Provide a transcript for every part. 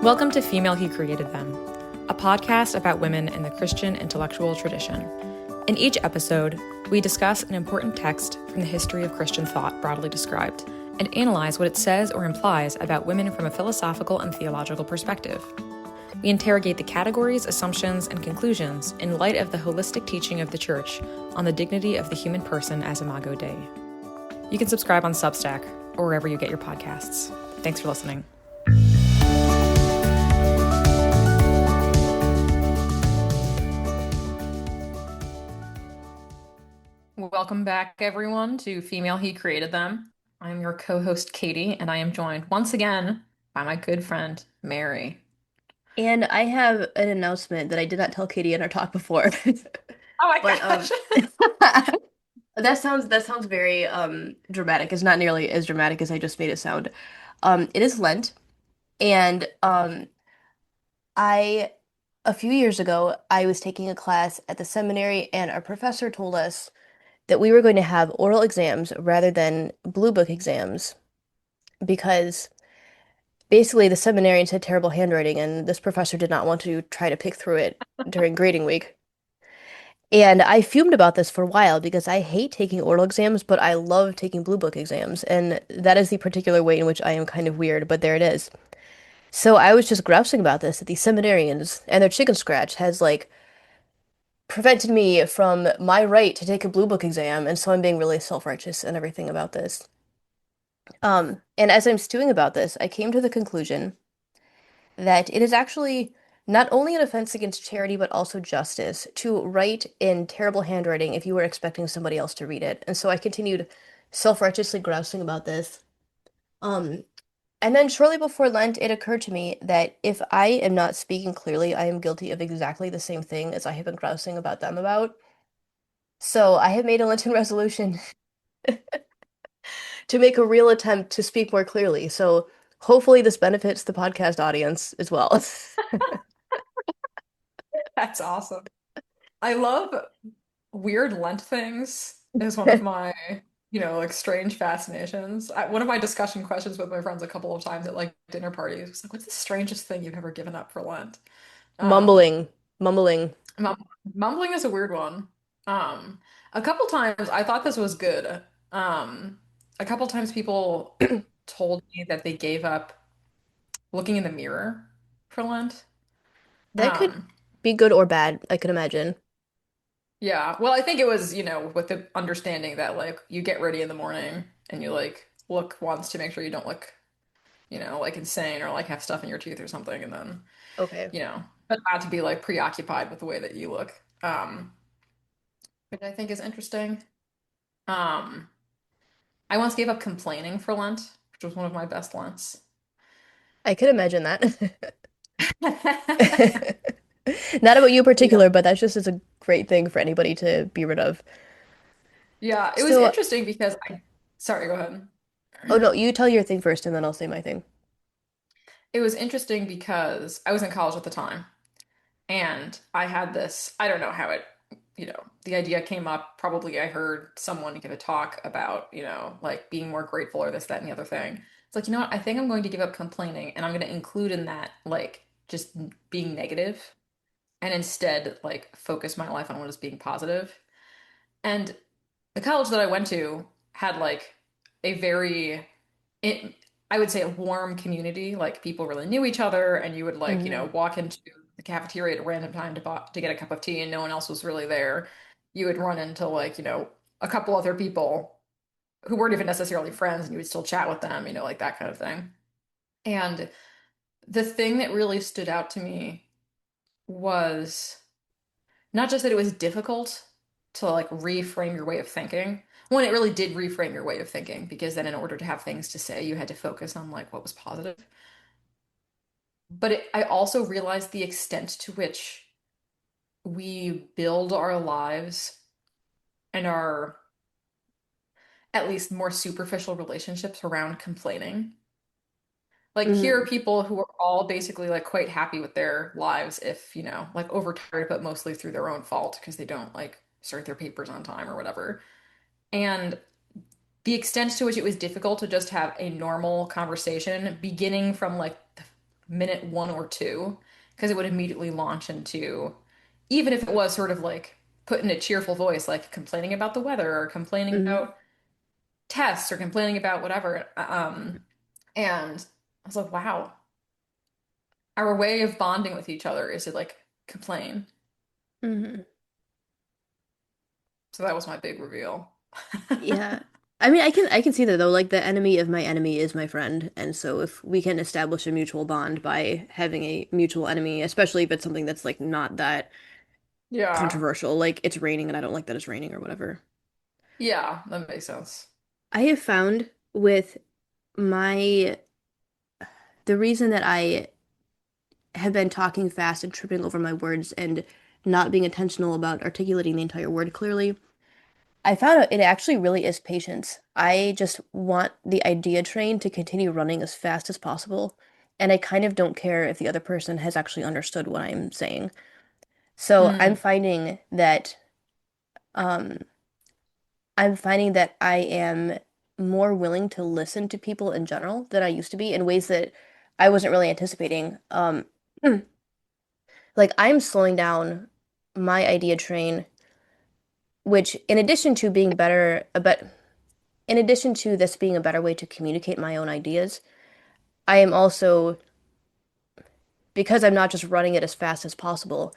Welcome to Female He Created Them, a podcast about women in the Christian intellectual tradition. In each episode, we discuss an important text from the history of Christian thought broadly described, and analyze what it says or implies about women from a philosophical and theological perspective. We interrogate the categories, assumptions, and conclusions in light of the holistic teaching of the Church on the dignity of the human person as Imago Dei. You can subscribe on Substack or wherever you get your podcasts. Thanks for listening. Welcome back, everyone, to Female He Created Them. I'm your co-host, Katie, and I am joined once again by my good friend, Mary. And I have an announcement that I did not tell Katie in our talk before. Oh my But gosh. that sounds very dramatic. It's not nearly as dramatic as I just made it sound. It is Lent, and I a few years ago I was taking a class at the seminary, and our professor told us that we were going to have oral exams rather than blue book exams because basically the seminarians had terrible handwriting, and this professor did not want to try to pick through it during grading week. And I fumed about this for a while because I hate taking oral exams, but I love taking blue book exams. And that is the particular way in which I am kind of weird, but there it is. So I was just grousing about this that these seminarians and their chicken scratch has prevented me from my right to take a blue book exam. And so I'm being really self-righteous and everything about this. And as I'm stewing about this, I came to the conclusion that it is actually not only an offense against charity, but also justice to write in terrible handwriting if you were expecting somebody else to read it. And so I continued self-righteously grousing about this. Um, and then shortly before Lent, it occurred to me that if I am not speaking clearly, I am guilty of exactly the same thing as I have been grousing about them about. So I have made a Lenten resolution to make a real attempt to speak more clearly. So hopefully this benefits the podcast audience as well. That's awesome. I love weird Lent things is one of my, like strange fascinations. One of my discussion questions with my friends a couple of times at like dinner parties was like, what's the strangest thing you've ever given up for Lent? Um, Mumbling, mumbling. mum- Mumbling is a weird one. Um, a couple times I thought this was good. A couple times people told me that they gave up looking in the mirror for Lent. That could Um, be good or bad, I could imagine. yeah. Well, I think it was, with the understanding that like you get ready in the morning and you like look once to make sure you don't look, like insane or like have stuff in your teeth or something, and then, Okay. but not to be like preoccupied with the way that you look. Which I think is interesting. Um, I once gave up complaining for Lent, which was one of my best Lents. I could imagine that. Not about you in Yeah. particular, but that's just is a great thing for anybody to be rid of. Yeah, it was So, interesting because sorry, go ahead. oh no, you tell your thing first and then I'll say my thing. It was interesting because I was in college at the time and I had this, I don't know how the idea came up. Probably I heard someone give a talk about, like being more grateful or this, that, and the other thing. It's like, you know what? I think I'm going to give up complaining and I'm going to include in that, like, just being negative and instead, like, focus my life on what is being positive. And the college that I went to had like a very it I would say a warm community. Like people really knew each other, and you would like, Hmm. walk into the cafeteria at a random time to get a cup of tea and no one else was really there. You would run into like, a couple other people who weren't even necessarily friends and you would still chat with them, like that kind of thing. And the thing that really stood out to me was not just that it was difficult to like reframe your way of thinking. When it really did reframe your way of thinking, because then in order to have things to say, you had to focus on like what was positive. But I also realized the extent to which we build our lives and our at least more superficial relationships around complaining. Like here are Hmm. people who are all basically like quite happy with their lives if, like overtired, but mostly through their own fault because they don't like start their papers on time or whatever. And the extent to which it was difficult to just have a normal conversation, beginning from like minute one or two, because it would immediately launch into, even if it was sort of like put in a cheerful voice, like complaining about the weather or complaining Hmm. about tests or complaining about whatever. And I was like, wow, our way of bonding with each other is to like complain. Hmm. So that was my big reveal. Yeah. I mean, I can see that though. Like the enemy of my enemy is my friend, and so if we can establish a mutual bond by having a mutual enemy, especially if it's something that's like not that Yeah. controversial, like it's raining and I don't like that it's raining or whatever. Yeah, that makes sense. I have found with my the reason that I have been talking fast and tripping over my words and not being intentional about articulating the entire word clearly, I found out it actually really is patience. I just want the idea train to continue running as fast as possible, and I kind of don't care if the other person has actually understood what I'm saying. So Mm. um, I'm finding that I am more willing to listen to people in general than I used to be in ways that I wasn't really anticipating. Like I'm slowing down my idea train, which in addition to being better, but in addition to this being a better way to communicate my own ideas, I am also, because I'm not just running it as fast as possible,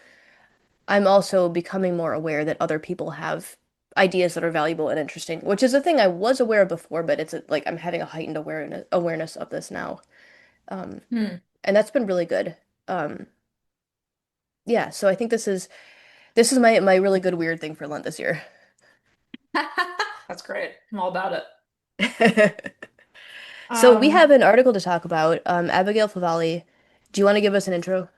I'm also becoming more aware that other people have ideas that are valuable and interesting, which is a thing I was aware of before, but like I'm having a heightened awareness of this now. Um, Hmm. and that's been really good. Um, yeah, so I think this is my really good weird thing for Lent this year. That's great. I'm all about it. So we have Um, an article to talk about. Abigail Favale, do you want to give us an intro?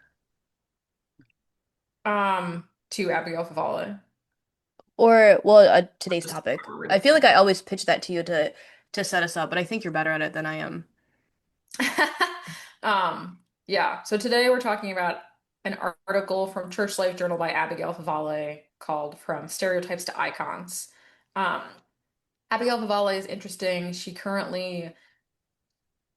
to Abigail Favale. Or, well, today's Just topic. what we're I reading. feel like I always pitch that to you to set us up, but I think you're better at it than I am. Um, yeah. So today we're talking about an article from Church Life Journal by Abigail Favale called From Stereotypes to Icons. Um, Abigail Favale is interesting. She currently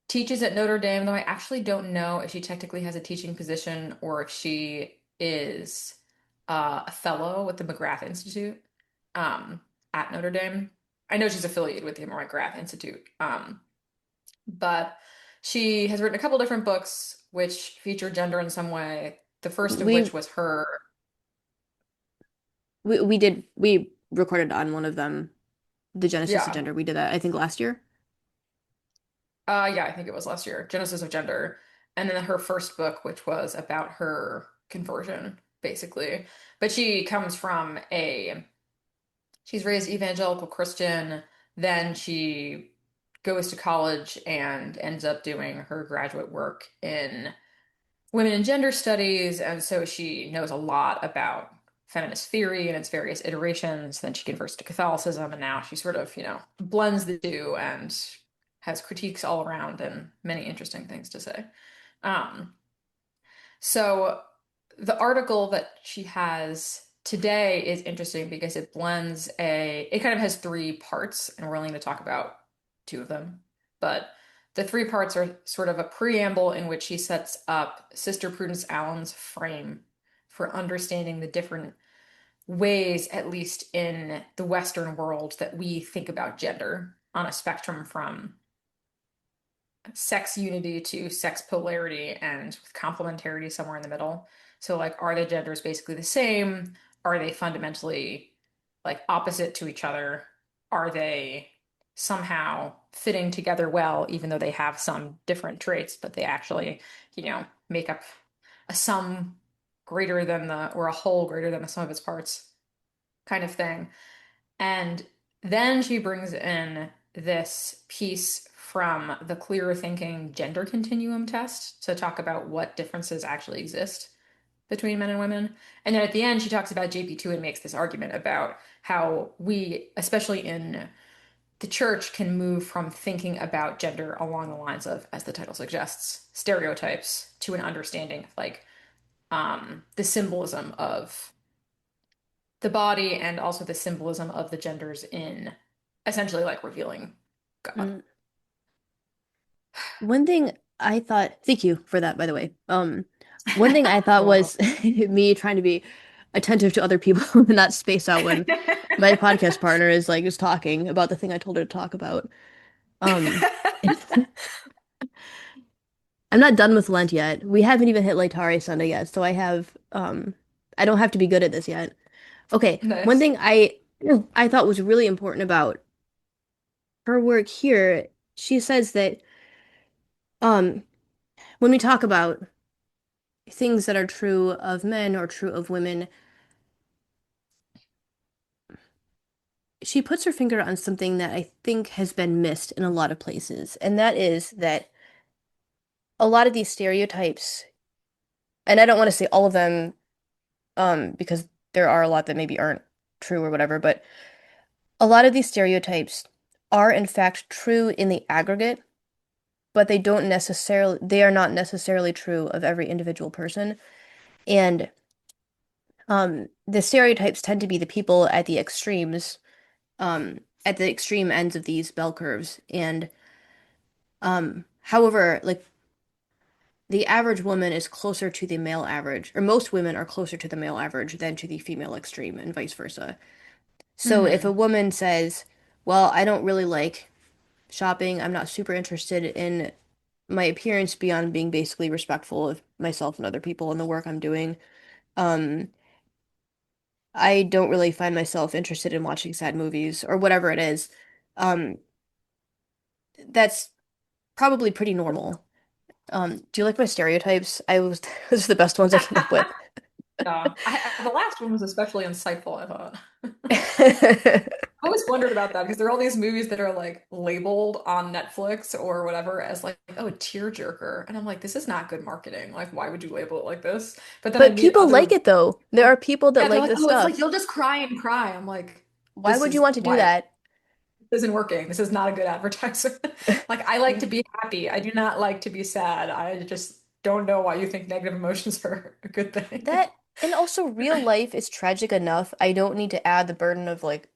teaches at Notre Dame, though I actually don't know if she technically has a teaching position or if she is a fellow with the McGrath Institute um, at Notre Dame. I know she's affiliated with the McGrath Institute, but she has written a couple different books which feature gender in some way. The first of which We was her, we recorded on one of them, the Genesis of yeah, Gender. We did that, I think, last year. yeah, I think it was last year, Genesis of Gender, and then her first book, which was about her conversion, basically. But she comes from a, she's raised evangelical Christian, then she goes to college and ends up doing her graduate work in women and gender studies, and so she knows a lot about feminist theory and its various iterations. Then she converts to Catholicism, and now she sort of, blends the two and has critiques all around and many interesting things to say. Um, so the article that she has today is interesting because it kind of has three parts, and we're only going to talk about two of them. But the three parts are sort of a preamble in which she sets up Sister Prudence Allen's frame for understanding the different ways, at least in the Western world, that we think about gender on a spectrum from sex unity to sex polarity and with complementarity somewhere in the middle. So, like, are the genders basically the same? Are they fundamentally like opposite to each other? Are they somehow fitting together well, even though they have some different traits, but they actually, make up a sum greater than the, or a whole greater than the sum of its parts kind of thing. And then she brings in this piece from the clearer thinking gender continuum test to talk about what differences actually exist between men and women. And then at the end, she talks about JP2 and makes this argument about how we, especially in the church, can move from thinking about gender along the lines of, as the title suggests, stereotypes to an understanding of like the symbolism of the body and also the symbolism of the genders in essentially like revealing God. Mm. One thing I thought, thank you for that, by the way. One thing I thought You're welcome. was me trying to be attentive to other people and not space out when my podcast partner is like just talking about the thing I told her to talk about. Um, I'm not done with Lent yet. We haven't even hit Laetare Sunday yet, so I don't have to be good at this yet. Okay, one Nice. thing I thought was really important about her work here, she says that um when we talk about things that are true of men or true of women, she puts her finger on something that I think has been missed in a lot of places, and that is that a lot of these stereotypes, and I don't want to say all of them, because there are a lot that maybe aren't true or whatever, but a lot of these stereotypes are in fact true in the aggregate, but they are not necessarily true of every individual person. And the stereotypes tend to be the people at the extreme ends of these bell curves. And however, like the average woman is closer to the male average, or most women are closer to the male average than to the female extreme, and vice versa. So if a Hmm. woman says, well, I don't really like shopping, I'm not super interested in my appearance beyond being basically respectful of myself and other people and the work I'm doing. Um, I don't really find myself interested in watching sad movies or whatever it is. Um, that's probably pretty normal. Do you like my stereotypes? Those are the best ones I came up with. Yeah. The last one was especially insightful, I thought. I always wondered about that because there are all these movies that are like labeled on Netflix or whatever as like, oh, a tearjerker. And I'm like, this is not good marketing. Like, why would you label it like this? But then I But meet people like other, it though. There are people that yeah, they're like like, this oh, it's like stuff. you'll just cry and cry. I'm like, Why this would you is want to do why that? this isn't working. This is not a good advertisement. Like, I like to be happy. I do not like to be sad. I just don't know why you think negative emotions are a good thing. That and also real life is tragic enough. I don't need to add the burden of like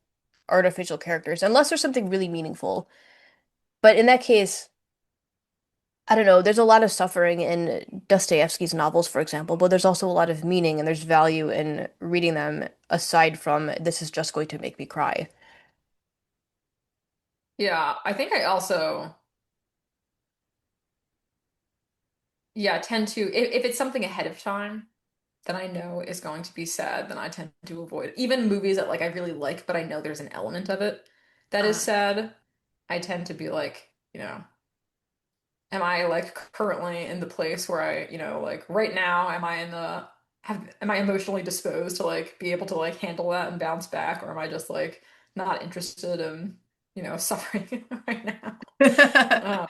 artificial characters unless there's something really meaningful. But in that case, I don't know, there's a lot of suffering in Dostoevsky's novels, for example, but there's also a lot of meaning and there's value in reading them aside from this is just going to make me cry. Yeah, I think I also, yeah, tend to, if it's something ahead of time that I know is going to be sad, then I tend to avoid it. Even movies that like I really like, but I know there's an element of it that is sad, I tend to be like, am I like currently in the place where I, like right now, am I emotionally disposed to like be able to like handle that and bounce back, or am I just like not interested in, suffering right now? Uh,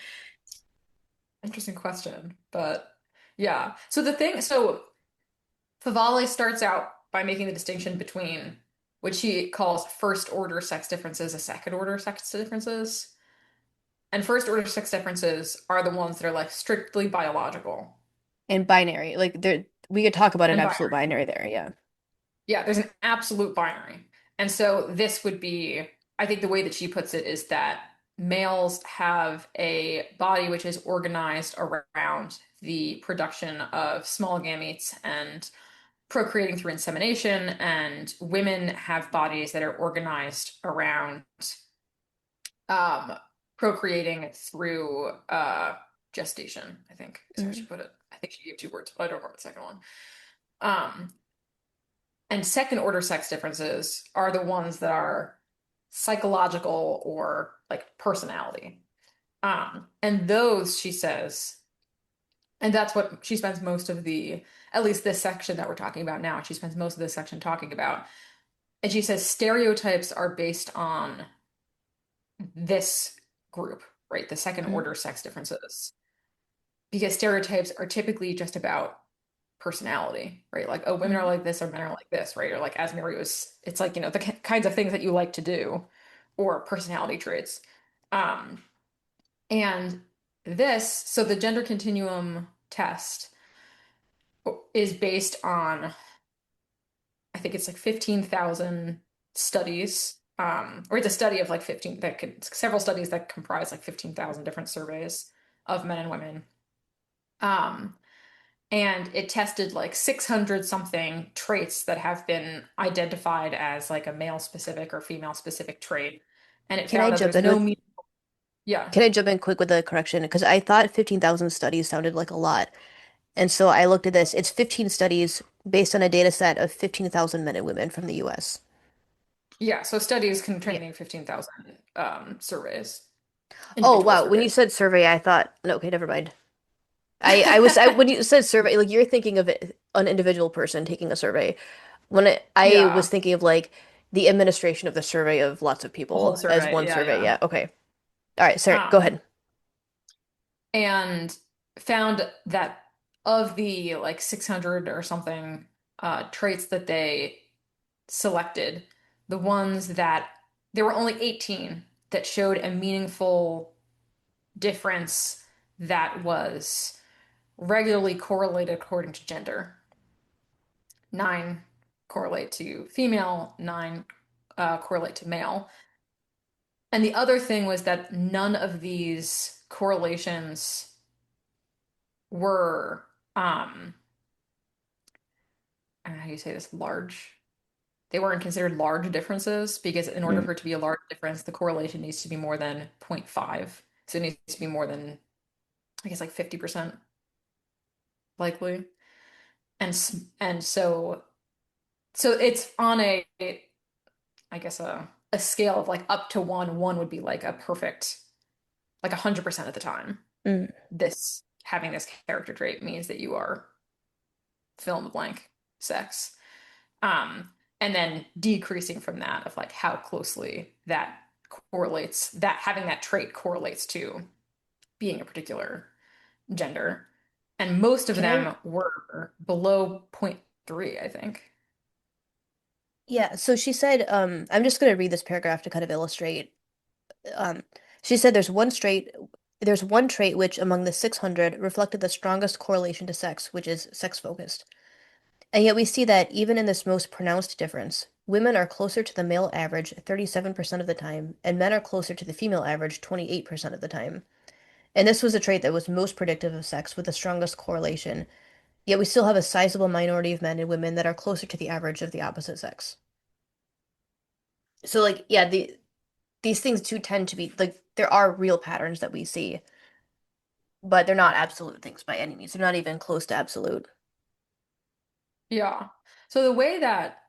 Interesting question, but yeah. So Favale starts out by making the distinction between what she calls first order sex differences and second order sex differences. And first order sex differences are the ones that are like strictly biological And binary, like there we could talk about an and absolute binary. binary there, yeah. Yeah, there's an absolute binary. And so this would be, I think the way that she puts it is that males have a body which is organized around the production of small gametes and procreating through insemination, and women have bodies that are organized around um, procreating through gestation, I think is how she Mhm. put it. I think she gave two words, but I don't remember the second one. Um, and second order sex differences are the ones that are psychological or like personality. And those, she says, and that's what she spends most of at least this section that we're talking about now, she spends most of this section talking about. And she says stereotypes are based on this group, right? The second Mhm. order sex differences. Because stereotypes are typically just about personality, right? Like, oh, women are Mhm. like this or men are like this, right? Or like, as Mary was, it's like, the kinds of things that you like to do or personality traits. Um, and so the gender continuum test is based on, I think it's like 15,000 studies, or it's a study of like several studies that comprise like 15,000 different surveys of men and women. Um, and it tested like 600 something traits that have been identified as like a male specific or female specific trait. And it Can I found that jump there's in no with mean, yeah, Can I jump in quick with a correction? Because I thought 15,000 studies sounded like a lot. And so I looked at this. It's 15 studies based on a data set of 15,000 men and women from the US. yeah. So studies Yeah. containing 15,000 surveys, Oh, individual wow. When you surveys. said survey, I thought, no, okay, never mind. When you said survey, like you're thinking of it, an individual person taking a survey. I was Yeah, thinking of like the administration of the survey of lots of a whole people as survey. one Yeah, survey. yeah. Yeah. Okay. All right. Sorry. Go Um, ahead. and found that of the like 600 or something traits that they selected, the ones that there were only 18 that showed a meaningful difference that was regularly correlated according to gender. Nine correlate to female, nine correlate to male. And the other thing was that none of these correlations were, I don't know how you say this, large. They weren't considered large differences because in order Mm. for it to be a large difference, the correlation needs to be more than zero point 0.5. So it needs to be more than, I guess, like 50% likely. And so it's on I guess a scale of like up to one. One would be like a perfect, like 100% of the time. Mm. This having this character trait means that you are fill in the blank sex. Um, and then decreasing from that of like how closely that correlates, that having that trait correlates to being a particular gender. And most of Can I? them were below zero point 0.3, I think. Yeah. So she said, I'm just going to read this paragraph to kind of illustrate. Um, she said there's one trait which among the 600 reflected the strongest correlation to sex, which is sex focused. And yet we see that even in this most pronounced difference, women are closer to the male average 37% of the time, and men are closer to the female average 28% of the time. And this was a trait that was most predictive of sex with the strongest correlation. Yet we still have a sizable minority of men and women that are closer to the average of the opposite sex. So like yeah, these things do tend to be like there are real patterns that we see, but they're not absolute things by any means. They're not even close to absolute. Yeah. So the way that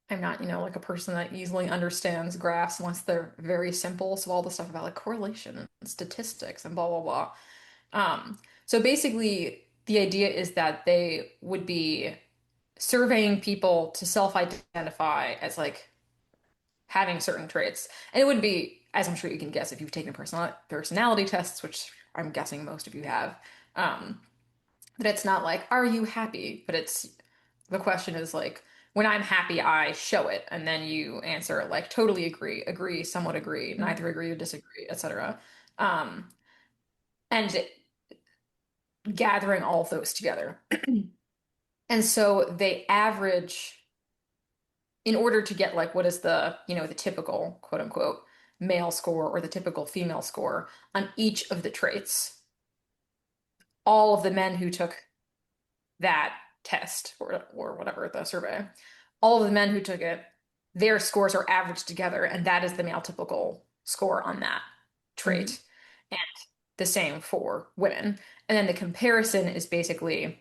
I'm not, like a person that easily understands graphs unless they're very simple. So all the stuff about like correlation and statistics and blah blah blah. So basically the idea is that they would be surveying people to self-identify as like having certain traits. And it would be, as I'm sure you can guess if you've taken personality tests, which I'm guessing most of you have, um, that it's not like, are you happy? But it's the question is like, when I'm happy, I show it. And then you answer like totally agree, agree, somewhat agree, Mm. neither agree or disagree, etc. Um, and gathering all of those together. And so they average in order to get like what is the typical quote unquote male score or the typical female score on each of the traits. All of the men who took that test or whatever the survey, all of the men who took it, their scores are averaged together, and that is the male typical score on that Mm. trait. And the same for women. And then the comparison is basically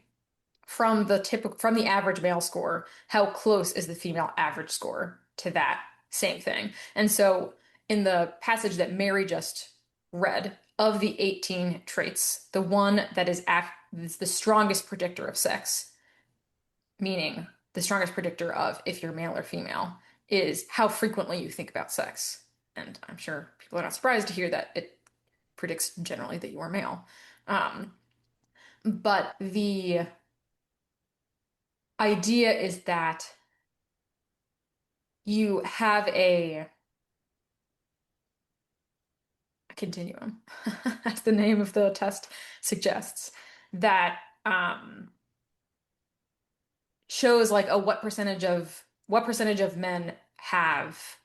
from the average male score, how close is the female average score to that same thing? And so in the passage that Mary just read, of the 18 traits, the one that is the strongest predictor of sex, meaning the strongest predictor of if you're male or female, is how frequently you think about sex. And I'm sure people are not surprised to hear that it predicts generally that you are male. Um, but the idea is that you have a continuum, as the name of the test suggests, that shows like what percentage of men have,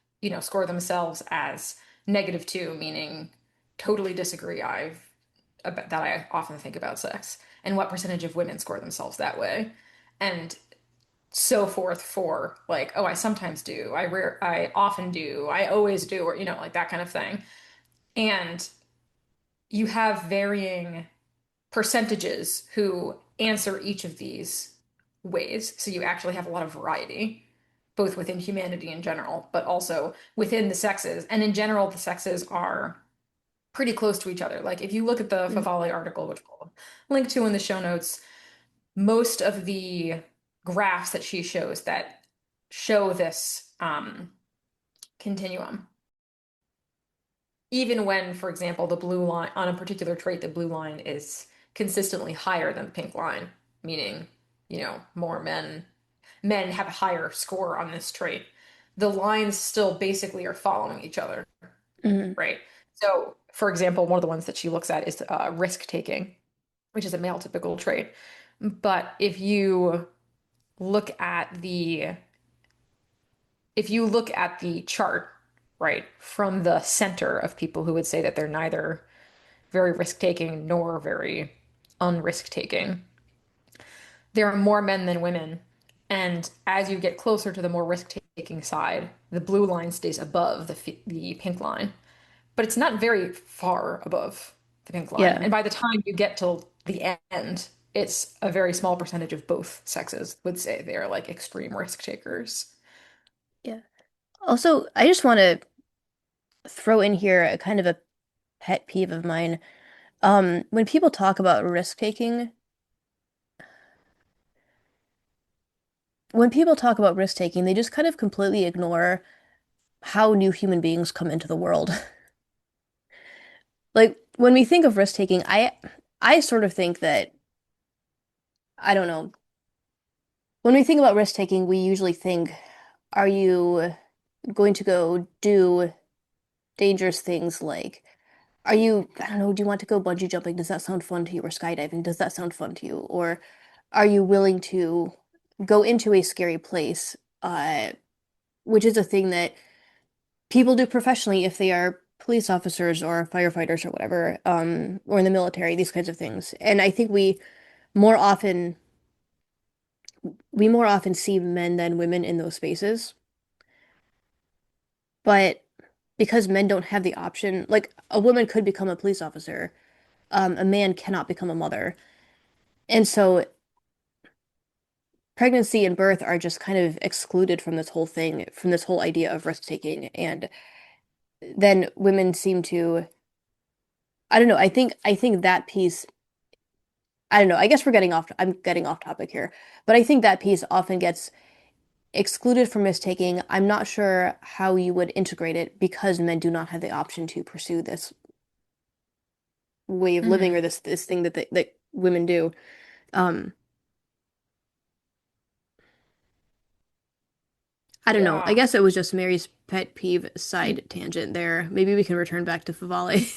score themselves as -2, meaning totally disagree. that I often think about sex and what percentage of women score themselves that way. And so forth for like, oh, I sometimes do, I often do, I always do, or like that kind of thing. And you have varying percentages who answer each of these ways. So you actually have a lot of variety, both within humanity in general, but also within the sexes. And in general, the sexes are pretty close to each other. Like if you look at the Mm. Favale article, which we'll link to in the show notes, most of the graphs that she shows that show this continuum, even when, for example, the blue line on a particular trait, the blue line is consistently higher than the pink line, meaning, more men have a higher score on this trait. The lines still basically are following each other, Mm. right? So, for example, one of the ones that she looks at is risk taking, which is a male typical trait. But look at the if you look at the chart, right, from the center of people who would say that they're neither very risk taking nor very unrisk taking, there are more men than women. And as you get closer to the more risk taking side, the blue line stays above the pink line, but it's not very far above the pink line. Yeah. And by the time you get till the end, it's a very small percentage of both sexes would say they are like extreme risk takers. Yeah. Also, I just want to throw in here a kind of a pet peeve of mine. When people talk about risk taking, when people talk about risk taking, they just kind of completely ignore how new human beings come into the world. Like when we think of risk taking, I sort of think that I don't know. When we think about risk taking, we usually think, are you going to go do dangerous things like I don't know, do you want to go bungee jumping? Does that sound fun to you? Or skydiving? Does that sound fun to you? Or are you willing to go into a scary place, which is a thing that people do professionally if they are police officers or firefighters or whatever, or in the military, these kinds of things. And I think more often we more often see men than women in those spaces. But because men don't have the option, like a woman could become a police officer, a man cannot become a mother. And so pregnancy and birth are just kind of excluded from this whole thing, from this whole idea of risk taking. And then women seem to, I don't know, I think that piece, I don't know, I guess I'm getting off topic here, but I think that piece often gets excluded from risk taking. I'm not sure how you would integrate it because men do not have the option to pursue this way of living or Hmm. this thing that women do. Um, I don't know. I Yeah. guess it was just Mary's pet peeve side tangent there. Maybe we can return back to Favale.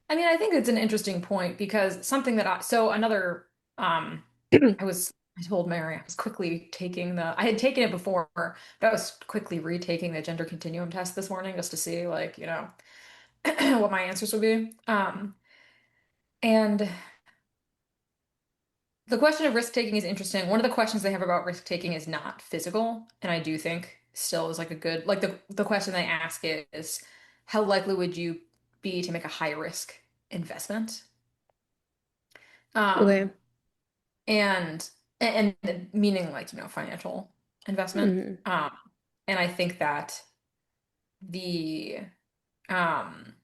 I mean, I think it's an interesting point because something that so another, um, I told Mary I was quickly taking I had taken it before, but I was quickly retaking the gender continuum test this morning just to see, like, what my answers would be. And the question of risk taking is interesting. One of the questions they have about risk taking is not physical, and I do think still is like a good, like the question they ask is, how likely would you be to make a high risk investment? Um, Okay. and meaning like, financial investment. Hmm. Um, and I think that the um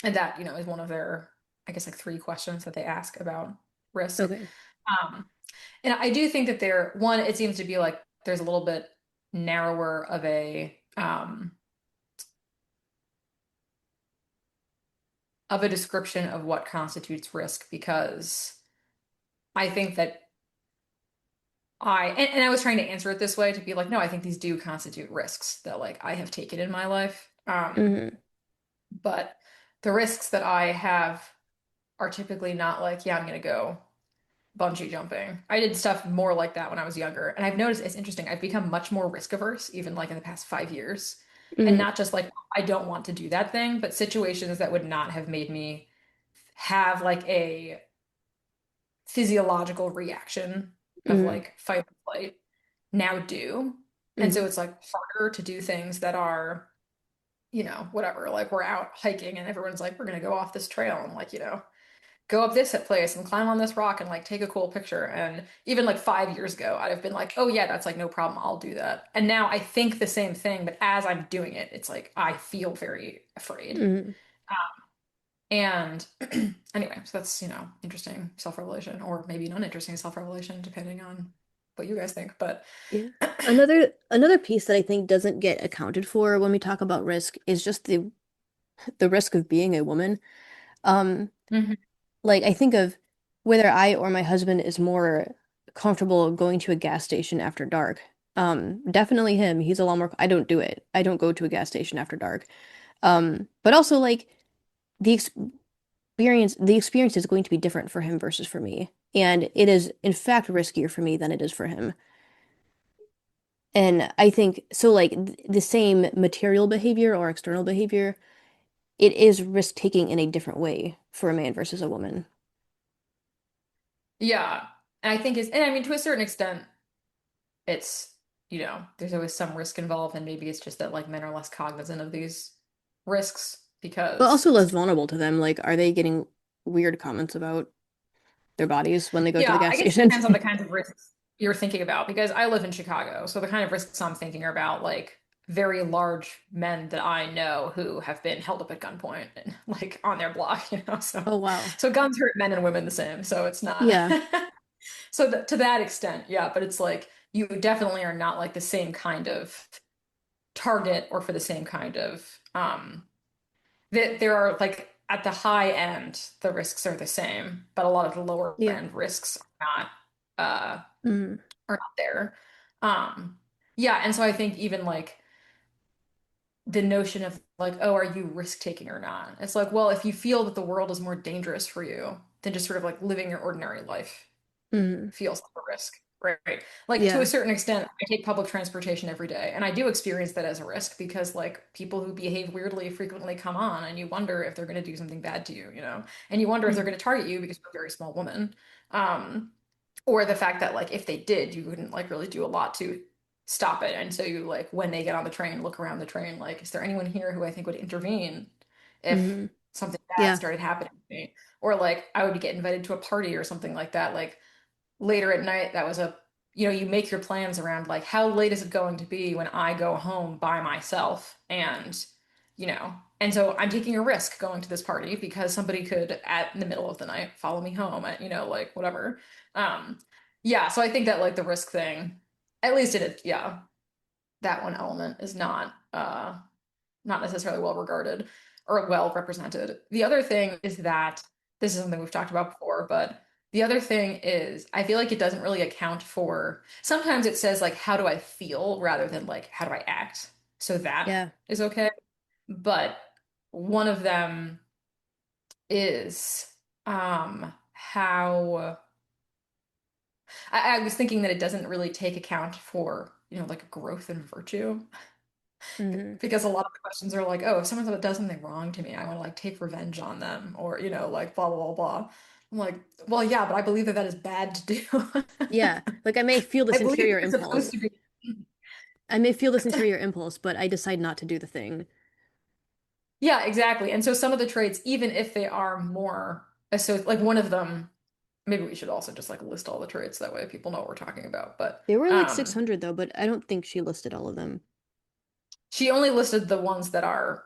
and that, is one of their, I guess, like three questions that they ask about risk. Okay. Um, and I do think that one, it seems to be like there's a little bit narrower of a description of what constitutes risk because I think that and I was trying to answer it this way to be like, no, I think these do constitute risks that like I have taken in my life. Hmm. But the risks that I have are typically not like, yeah, I'm gonna go bungee jumping. I did stuff more like that when I was younger. And I've noticed it's interesting. I've become much more risk averse, even like in the past 5 years. And Hmm. not just like I don't want to do that thing, but situations that would not have made me have like a physiological reaction of Mm, like fight or flight now do. And so mm, it's like harder to do things that are, whatever. Like we're out hiking and everyone's like, we're gonna go off this trail and like, go up this place and climb on this rock and like take a cool picture. And even like 5 years ago, I'd have been like, oh yeah, that's like no problem. I'll do that. And now I think the same thing, but as I'm doing it, it's like I feel very afraid. mm. And anyway, so that's, interesting self-revelation, or maybe an uninteresting self-revelation, depending on what you guys think. But Yeah. Another piece that I think doesn't get accounted for when we talk about risk is just the risk of being a woman. Um, Mhm. like I think of whether I or my husband is more comfortable going to a gas station after dark. Definitely him. He's a lot more, I don't do it. I don't go to a gas station after dark. But also like the experience is going to be different for him versus for me. And it is in fact riskier for me than it is for him. And I think so like the same material behavior or external behavior, it is risk taking in a different way for a man versus a woman. Yeah. And I think and I mean, to a certain extent, it's, there's always some risk involved, and maybe it's just that like men are less cognizant of these risks But because also less vulnerable to them. Like, are they getting weird comments about their bodies when they go to the yeah, gas I guess it station? depends on the kinds of risks you're thinking about because I live in Chicago. So the kind of risks I'm thinking are about like very large men that I know who have been held up at gunpoint and like on their block, So Oh, wow. so guns hurt men and women the same. So it's not Yeah. so to that extent, yeah, but it's like you definitely are not like the same kind of target or for the same kind of that there are like at the high end the risks are the same, but a lot of the lower Yeah. end risks uh Mm. are not there. Yeah, and so I think even like the notion of like, oh, are you risk taking or not? It's like, well, if you feel that the world is more dangerous for you than just sort of like living your ordinary life Mm. feels like a risk, right? Like to a Yeah. certain extent, I take public transportation every day, and I do experience that as a risk because like people who behave weirdly frequently come on, and you wonder if they're going to do something bad to you, and you wonder if they're Mm. going to target you because you're a very small woman. Um, or the fact that like if they did, you wouldn't like really do a lot to stop it. And so you like when they get on the train, look around the train, like, is there anyone here who I think would intervene if Mm. something bad Yeah. started happening to me? Or like I would get invited to a party or something like that. Like later at night, that was you make your plans around like how late is it going to be when I go home by myself and so I'm taking a risk going to this party because somebody could at in the middle of the night follow me home at like whatever. um yeah, so I think that like the risk thing, at least yeah, that one element is not necessarily well regarded or well represented. The other thing is that this is something we've talked about before, but the other thing is I feel like it doesn't really account for sometimes it says like how do I feel rather than like how do I act. So that Yeah. is okay. But one of them is how I was thinking that it doesn't really take account for, like growth and virtue. Mm. Because a lot of the questions are like, oh, if someone does something wrong to me, I want to like take revenge on them or, like blah, blah, blah, blah. I'm like, well, yeah, but I believe that that is bad to do. Yeah. Like I may feel I this believe interior that you're supposed impulse. to be. I may feel this interior impulse, but I decide not to do the thing. Yeah, exactly. And so some of the traits, even if they are more like one of them, maybe we should also just like list all the traits that way people know what we're talking about. But There were like 600 though, but I don't think she listed all of them. she only listed the ones that are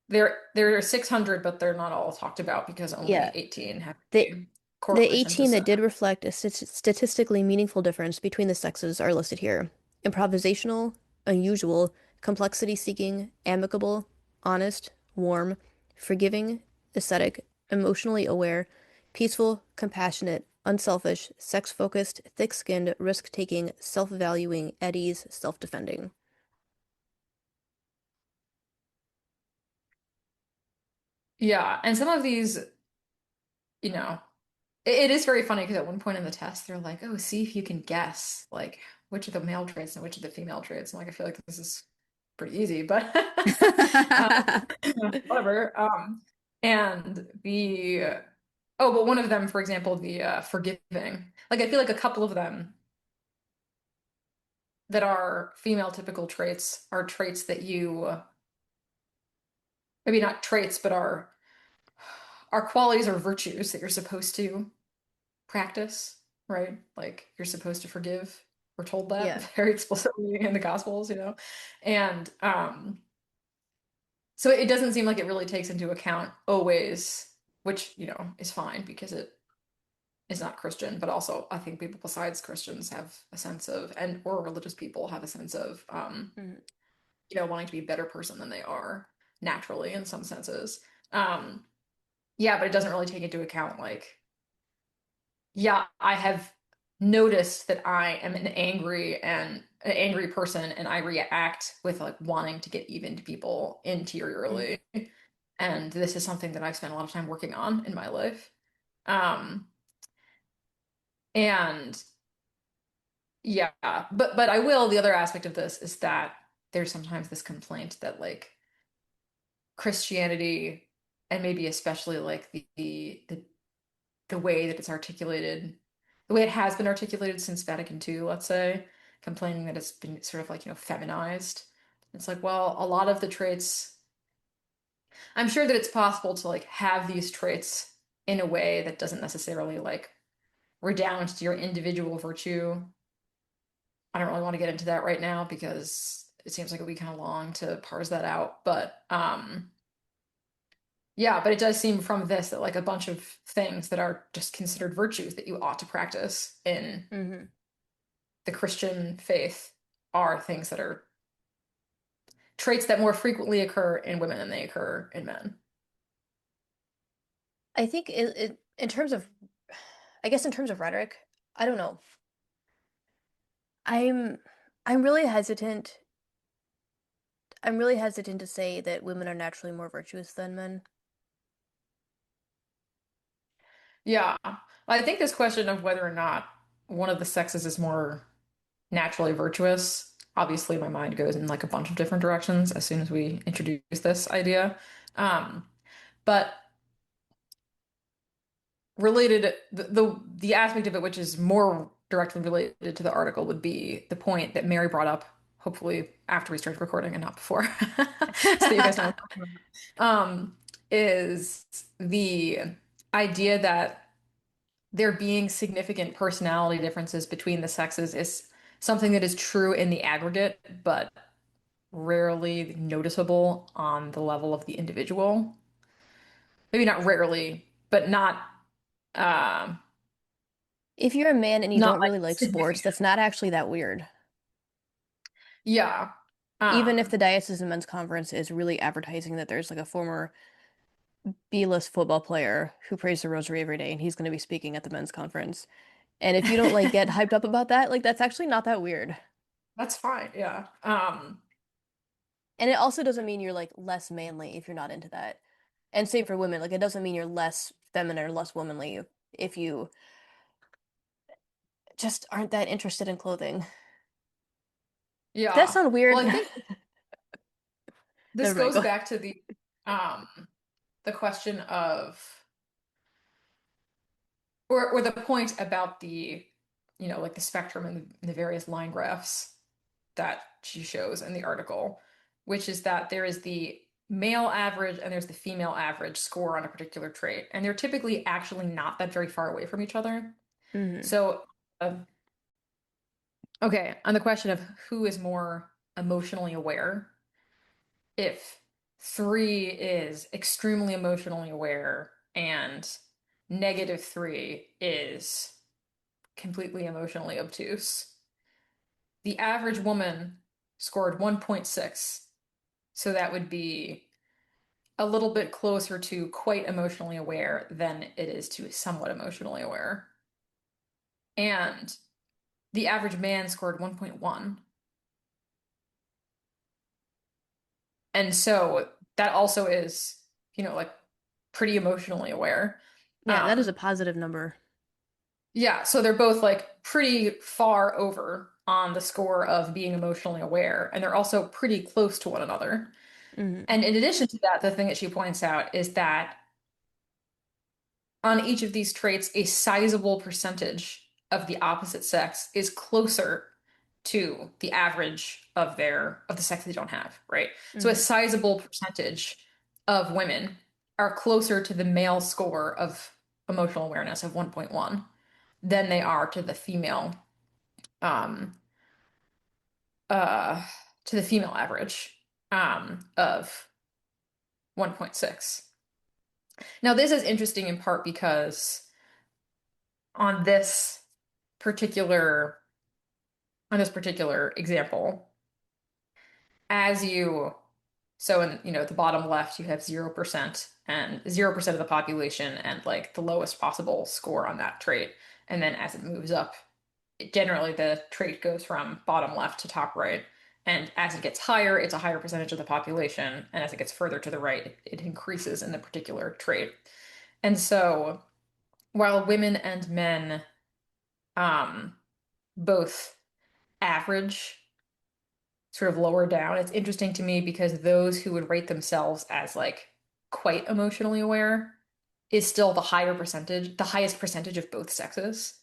there are 600, but they're not all talked about because only Yeah. 18 have The a the correlation to 18 that set. did reflect a statistically meaningful difference between the sexes are listed here. Improvisational, unusual, complexity seeking, amicable, honest, warm, forgiving, aesthetic, emotionally aware, peaceful, compassionate, unselfish, sex-focused, thick-skinned, risk-taking, self-valuing, at ease, self-defending. Yeah, and some of these, you know, it is very funny because at one point in the test, they're like, "Oh, see if you can guess like which of the male traits and which of the female traits." I'm like, I feel like this is pretty easy, but um, whatever. And the oh, but one of them, for example, the forgiving. Like I feel like a couple of them that are female typical traits are traits that you maybe not traits, but are qualities or virtues that you're supposed to practice, right? Like you're supposed to forgive. We're told that Yeah. very explicitly in the Gospels, And so it doesn't seem like it really takes into account always, which, is fine because it is not Christian, but also I think people besides Christians have a sense of, and or religious people have a sense of, Mhm. wanting to be a better person than they are naturally in some senses. Um, yeah, but it doesn't really take into account like, yeah, I have noticed that I am an angry person and I react with like wanting to get even to people Mhm. interiorly. And this is something that I've spent a lot of time working on in my life. Um, and yeah, but I will, the other aspect of this is that there's sometimes this complaint that like Christianity and maybe especially like the way that it's articulated, the way it has been articulated since Vatican II, let's say, complaining that it's been sort of like, feminized. It's like, well, a lot of the traits, I'm sure that it's possible to like have these traits in a way that doesn't necessarily like redound to your individual virtue. I don't really want to get into that right now because it seems like it would be kind of long to parse that out. But yeah, but it does seem from this that like a bunch of things that are just considered virtues that you ought to practice in Mhm. the Christian faith are things that are traits that more frequently occur in women than they occur in men. I think in terms of, I guess in terms of rhetoric, I don't know. I'm I'm really hesitant. I'm really hesitant to say that women are naturally more virtuous than men. Yeah. I think this question of whether or not one of the sexes is more naturally virtuous, obviously my mind goes in like a bunch of different directions as soon as we introduce this idea. Um, but related the aspect of it which is more directly related to the article would be the point that Mary brought up, hopefully after we started recording and not before, so that you guys know what I'm talking about, is the idea that there being significant personality differences between the sexes is something that is true in the aggregate, but rarely noticeable on the level of the individual. Maybe not rarely, but um, If you're a man and you not don't like really like sports, significant. that's not actually that weird. Yeah. Even if the Um, Diocesan Men's Conference is really advertising that there's like a former B-list football player who prays the rosary every day and he's going to be speaking at the men's conference. And if you don't like get hyped up about that, like that's actually not that weird. that's fine. Yeah. And it also doesn't mean you're like less manly if you're not into that. And same for women, like it doesn't mean you're less feminine or less womanly if you just aren't that interested in clothing. Did that Yeah. sound Well, weird? I think this Never mind, goes go. back to um the question of or the point about like the spectrum and the various line graphs that she shows in the article, which is that there is the male average and there's the female average score on a particular trait, and they're typically actually not that very far away from each other. Hmm. So, okay, on the question of who is more emotionally aware, if three is extremely emotionally aware and -3 is completely emotionally obtuse, the average woman scored 1.6. So that would be a little bit closer to quite emotionally aware than it is to somewhat emotionally aware. And the average man scored 1.1. And so that also is, like pretty emotionally aware. Yeah, that is a Um, positive number. yeah, so they're both like pretty far over on the score of being emotionally aware, and they're also pretty close to one another. Hmm. And in addition to that, the thing that she points out is that on each of these traits, a sizable percentage of the opposite sex is closer to the average of the sex they don't have, right? So a Hmm. sizable percentage of women are closer to the male score of emotional awareness of 1.1 than they are um uh to the female average of 1.6. Now this is interesting in part because on this particular on this particular example, as you so in at the bottom left you have 0% and 0% of the population and like the lowest possible score on that trait. And then as it moves up, generally the trait goes from bottom left to top right. And as it gets higher, it's a higher percentage of the population. And as it gets further to the right, it increases in the particular trait. And so while women and men um, both average sort of lower down, it's interesting to me because those who would rate themselves as like quite emotionally aware is still the highest percentage of both sexes.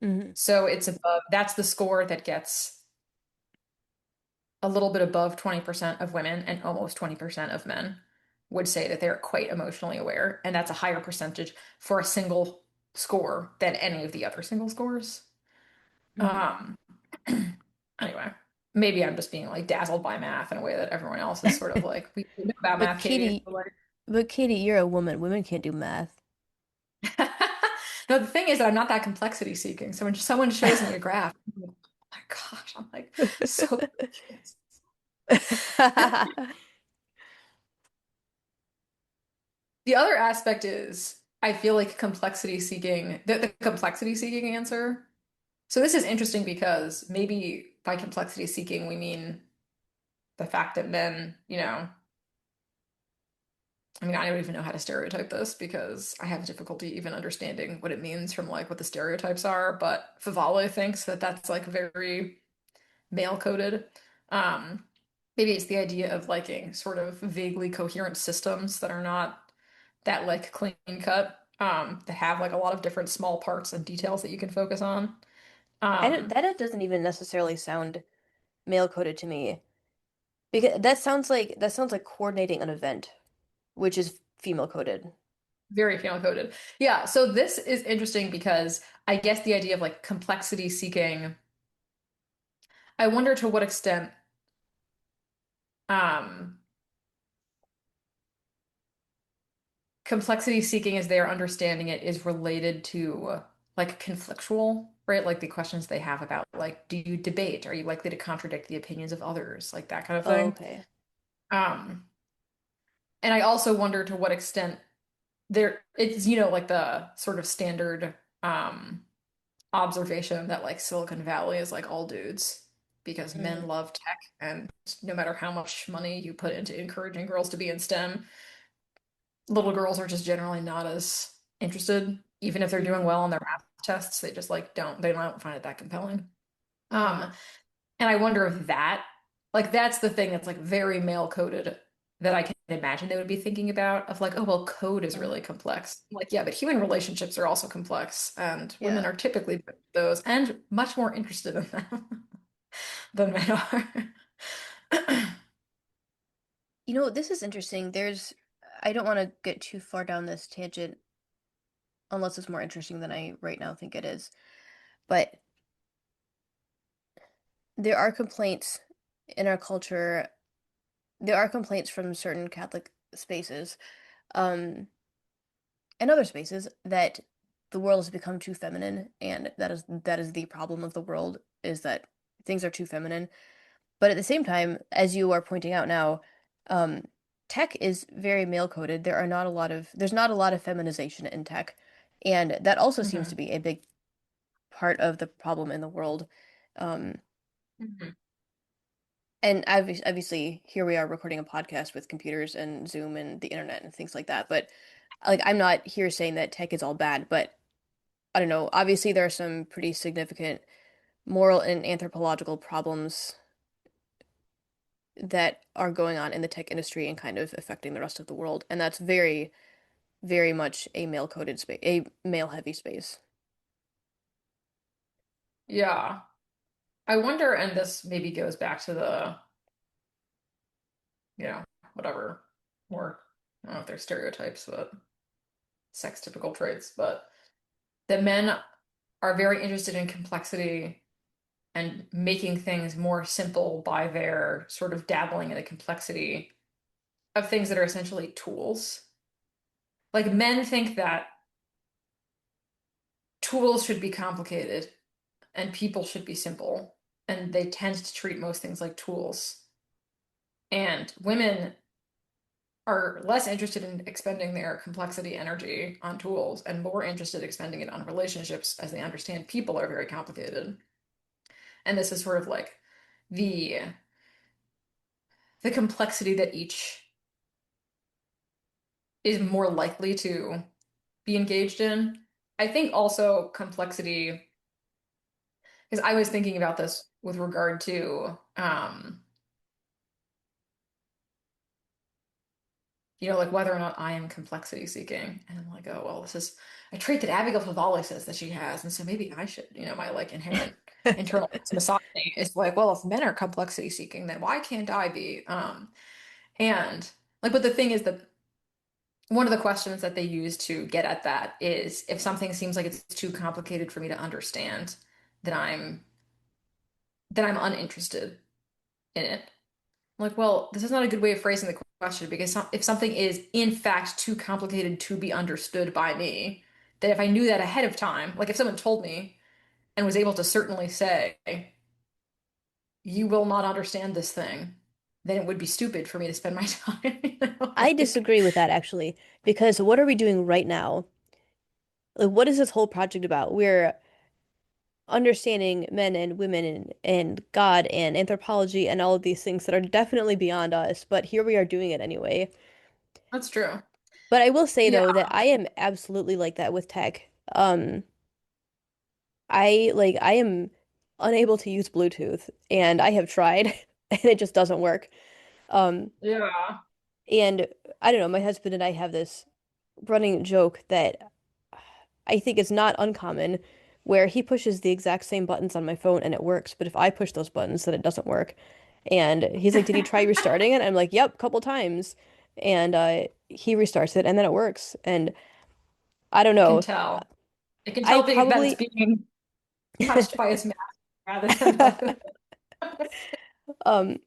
Hmm. So it's above, that's the score that gets a little bit above 20% of women and almost 20% of men would say that they're quite emotionally aware. And that's a higher percentage for a single score than any of the other single scores. Hmm. Um, anyway, maybe I'm just being like dazzled by math in a way that everyone else is sort of like, we know about But math, Katie. Katie, but Katie, you're a woman. Women can't do math. No, the thing is that I'm not that complexity seeking. So when someone shows me a graph, I'm like, oh my gosh, I'm like so confused. The other aspect is I feel like the complexity seeking answer. So this is interesting because maybe by complexity seeking we mean the fact that men, I mean, I don't even know how to stereotype this because I have difficulty even understanding what it means from like what the stereotypes are, but Favale thinks that that's like very male coded. Um, Maybe it's the idea of liking sort of vaguely coherent systems that are not that like clean cut, that have like a lot of different small parts and details that you can focus on. Um, That doesn't even necessarily sound male coded to me because that sounds like coordinating an event, which is female coded. Very female coded. Yeah, so this is interesting because I guess the idea of like complexity seeking, I wonder to what extent um complexity seeking as they are understanding it is related to like conflictual, right? Like the questions they have about like, do you debate? Are you likely to contradict the opinions of others? Like that kind of Oh, thing. okay. Um, and I also wonder to what extent it's, like the sort of standard observation that like Silicon Valley is like all dudes because Hmm. men love tech and no matter how much money you put into encouraging girls to be in STEM, little girls are just generally not as interested, even if they're doing Hmm. well on their math tests. They don't find it that compelling. Um, Hmm. and I wonder if that's the thing that's like very male coded that I can imagine they would be thinking about of like, oh, well, code is really Hmm. complex. Like, yeah, but human relationships are also complex, and women Yeah. are typically good at those and much more interested in them than men are. This is interesting. I don't want to get too far down this tangent unless it's more interesting than I right now think it is. But there are complaints in our culture. There are complaints from certain Catholic spaces, um, and other spaces that the world has become too feminine, and that is the problem of the world is that things are too feminine. But at the same time, as you are pointing out now, um, tech is very male coded. There's not a lot of feminization in tech, and that also seems to Mhm. be a big part of the problem in the world. Um, Mhm. and obviously, here we are recording a podcast with computers and Zoom and the internet and things like that. But like, I'm not here saying that tech is all bad, but I don't know. Obviously, there are some pretty significant moral and anthropological problems that are going on in the tech industry and kind of affecting the rest of the world. And that's very, very much a male-coded space, a male-heavy space. Yeah. I wonder, and this maybe goes back to the, whatever, more, I don't know if they're stereotypes, but sex typical traits, but that men are very interested in complexity and making things more simple by their sort of dabbling in the complexity of things that are essentially tools. Like men think that tools should be complicated and people should be simple, and they tend to treat most things like tools. And women are less interested in expending their complexity energy on tools and more interested in expending it on relationships as they understand people are very complicated. And this is sort of like the the complexity that each is more likely to be engaged in. I think also complexity, because I was thinking about this with regard to like whether or not I am complexity seeking. And I'm like, oh, well, this is a trait that Abigail Favale says that she has. And so maybe I should, my like inherent internal misogyny is like, well, if men are complexity seeking, then why can't I be? And like, but the thing is that one of the questions that they use to get at that is if something seems like it's too complicated for me to understand, then I'm uninterested in it. Like, well, this is not a good way of phrasing the question because if something is in fact too complicated to be understood by me, then if I knew that ahead of time, like if someone told me and was able to certainly say, you will not understand this thing, then it would be stupid for me to spend my time, I like, disagree with that actually, because what are we doing right now? Like, what is this whole project about? We're understanding men and women and God and anthropology and all of these things that are definitely beyond us, but here we are doing it anyway. that's true. But I will say Yeah, though that I am absolutely like that with tech. I am unable to use Bluetooth and I have tried and it just doesn't work. Um, yeah, and I don't know, my husband and I have this running joke that I think is not uncommon, where he pushes the exact same buttons on my phone and it works, but if I push those buttons, then it doesn't work. And he's like, "Did you try restarting it?" I'm like, "Yep, couple times." And he restarts it and then it works. And I don't it can know. tell. It can I tell that it's probably being touched by its master rather than by the. um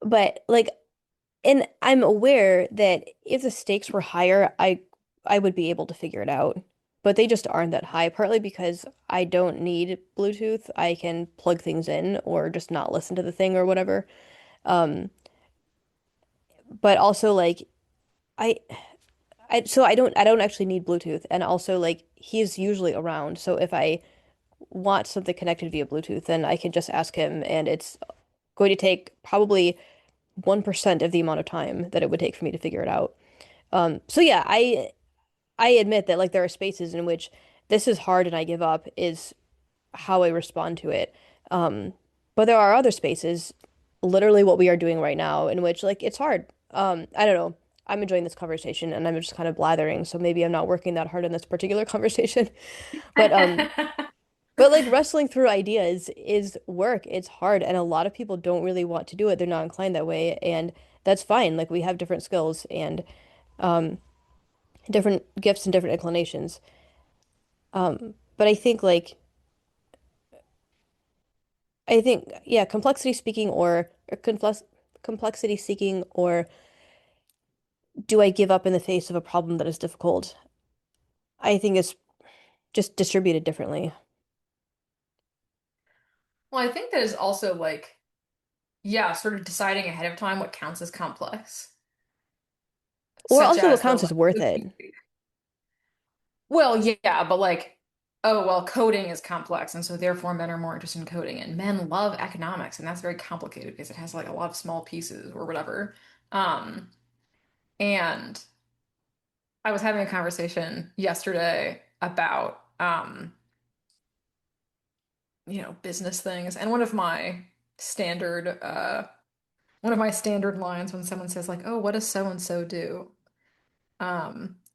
but like and I'm aware that if the stakes were higher, I would be able to figure it out. But they just aren't that high, partly because I don't need Bluetooth. I can plug things in or just not listen to the thing or whatever. Um, but also like I so I don't actually need Bluetooth. And also like he's usually around. So if I want something connected via Bluetooth, then I can just ask him and it's going to take probably 1% of the amount of time that it would take for me to figure it out. So yeah, I admit that like there are spaces in which this is hard and I give up is how I respond to it. Um, but there are other spaces, literally what we are doing right now, in which like it's hard. I don't know. I'm enjoying this conversation and I'm just kind of blathering, so maybe I'm not working that hard in this particular conversation. But but like wrestling through ideas is work. It's hard and a lot of people don't really want to do it. They're not inclined that way and that's fine. Like we have different skills and um different gifts and different inclinations. But I think yeah, complexity speaking or complexity seeking or do I give up in the face of a problem that is difficult? I think it's just distributed differently. Well, I think that is also like, yeah, sort of deciding ahead of time what counts as complex, Or such also what as the counts like, as worth it. well, yeah, but like, oh, well, coding is complex, and so therefore men are more interested in coding, and men love economics, and that's very complicated because it has like a lot of small pieces or whatever. Um, and I was having a conversation yesterday about business things. And one of my standard lines when someone says like, "Oh, what does so and so do?"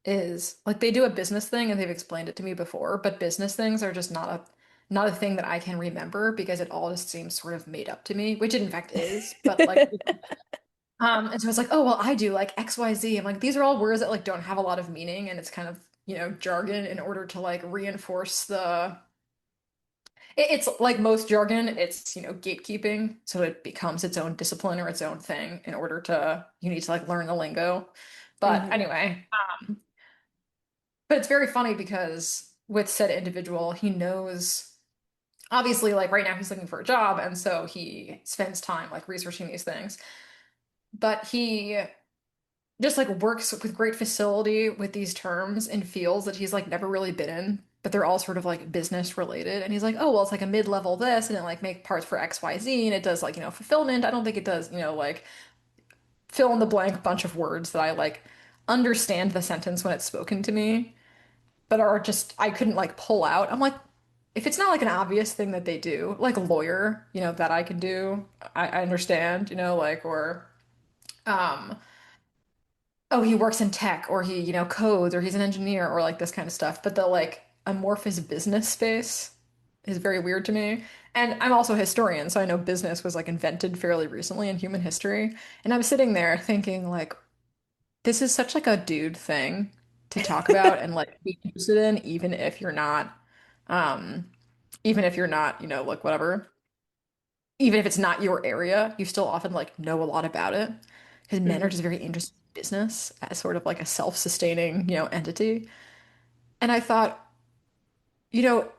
Is like they do a business thing and they've explained it to me before, but business things are just not a thing that I can remember because it all just seems sort of made up to me, which it in fact is. But like, and so it's like, oh well, I do like XYZ. I'm like, these are all words that like don't have a lot of meaning, and it's kind of jargon in order to like reinforce the. It's like most jargon, it's gatekeeping, so it becomes its own discipline or its own thing in order to you need to like learn the lingo. But Hmm. anyway. But it's very funny because with said individual, he knows obviously like right now he's looking for a job and so he spends time like researching these things. But he just like works with great facility with these terms in fields that he's like never really been in, but they're all sort of like business related. And he's like, "Oh, well, it's like a mid-level this and it like make parts for XYZ and it does like, fulfillment. I don't think it does, like fill in the blank bunch of words that I like understand the sentence when it's spoken to me." But are just I couldn't like pull out. I'm like, if it's not like an obvious thing that they do, like a lawyer, that I can do, I understand, like or um oh, he works in tech or he, codes or he's an engineer or like this kind of stuff. But the like amorphous business space is very weird to me. And I'm also a historian, so I know business was like invented fairly recently in human history. And I'm sitting there thinking like this is such like a dude thing to talk about and like be interested in, um, even if you're not, like whatever, even if it's not your area, you still often like know a lot about it because men are Hmm. just very interested in business as sort of like a self-sustaining, entity. And I thought, you know,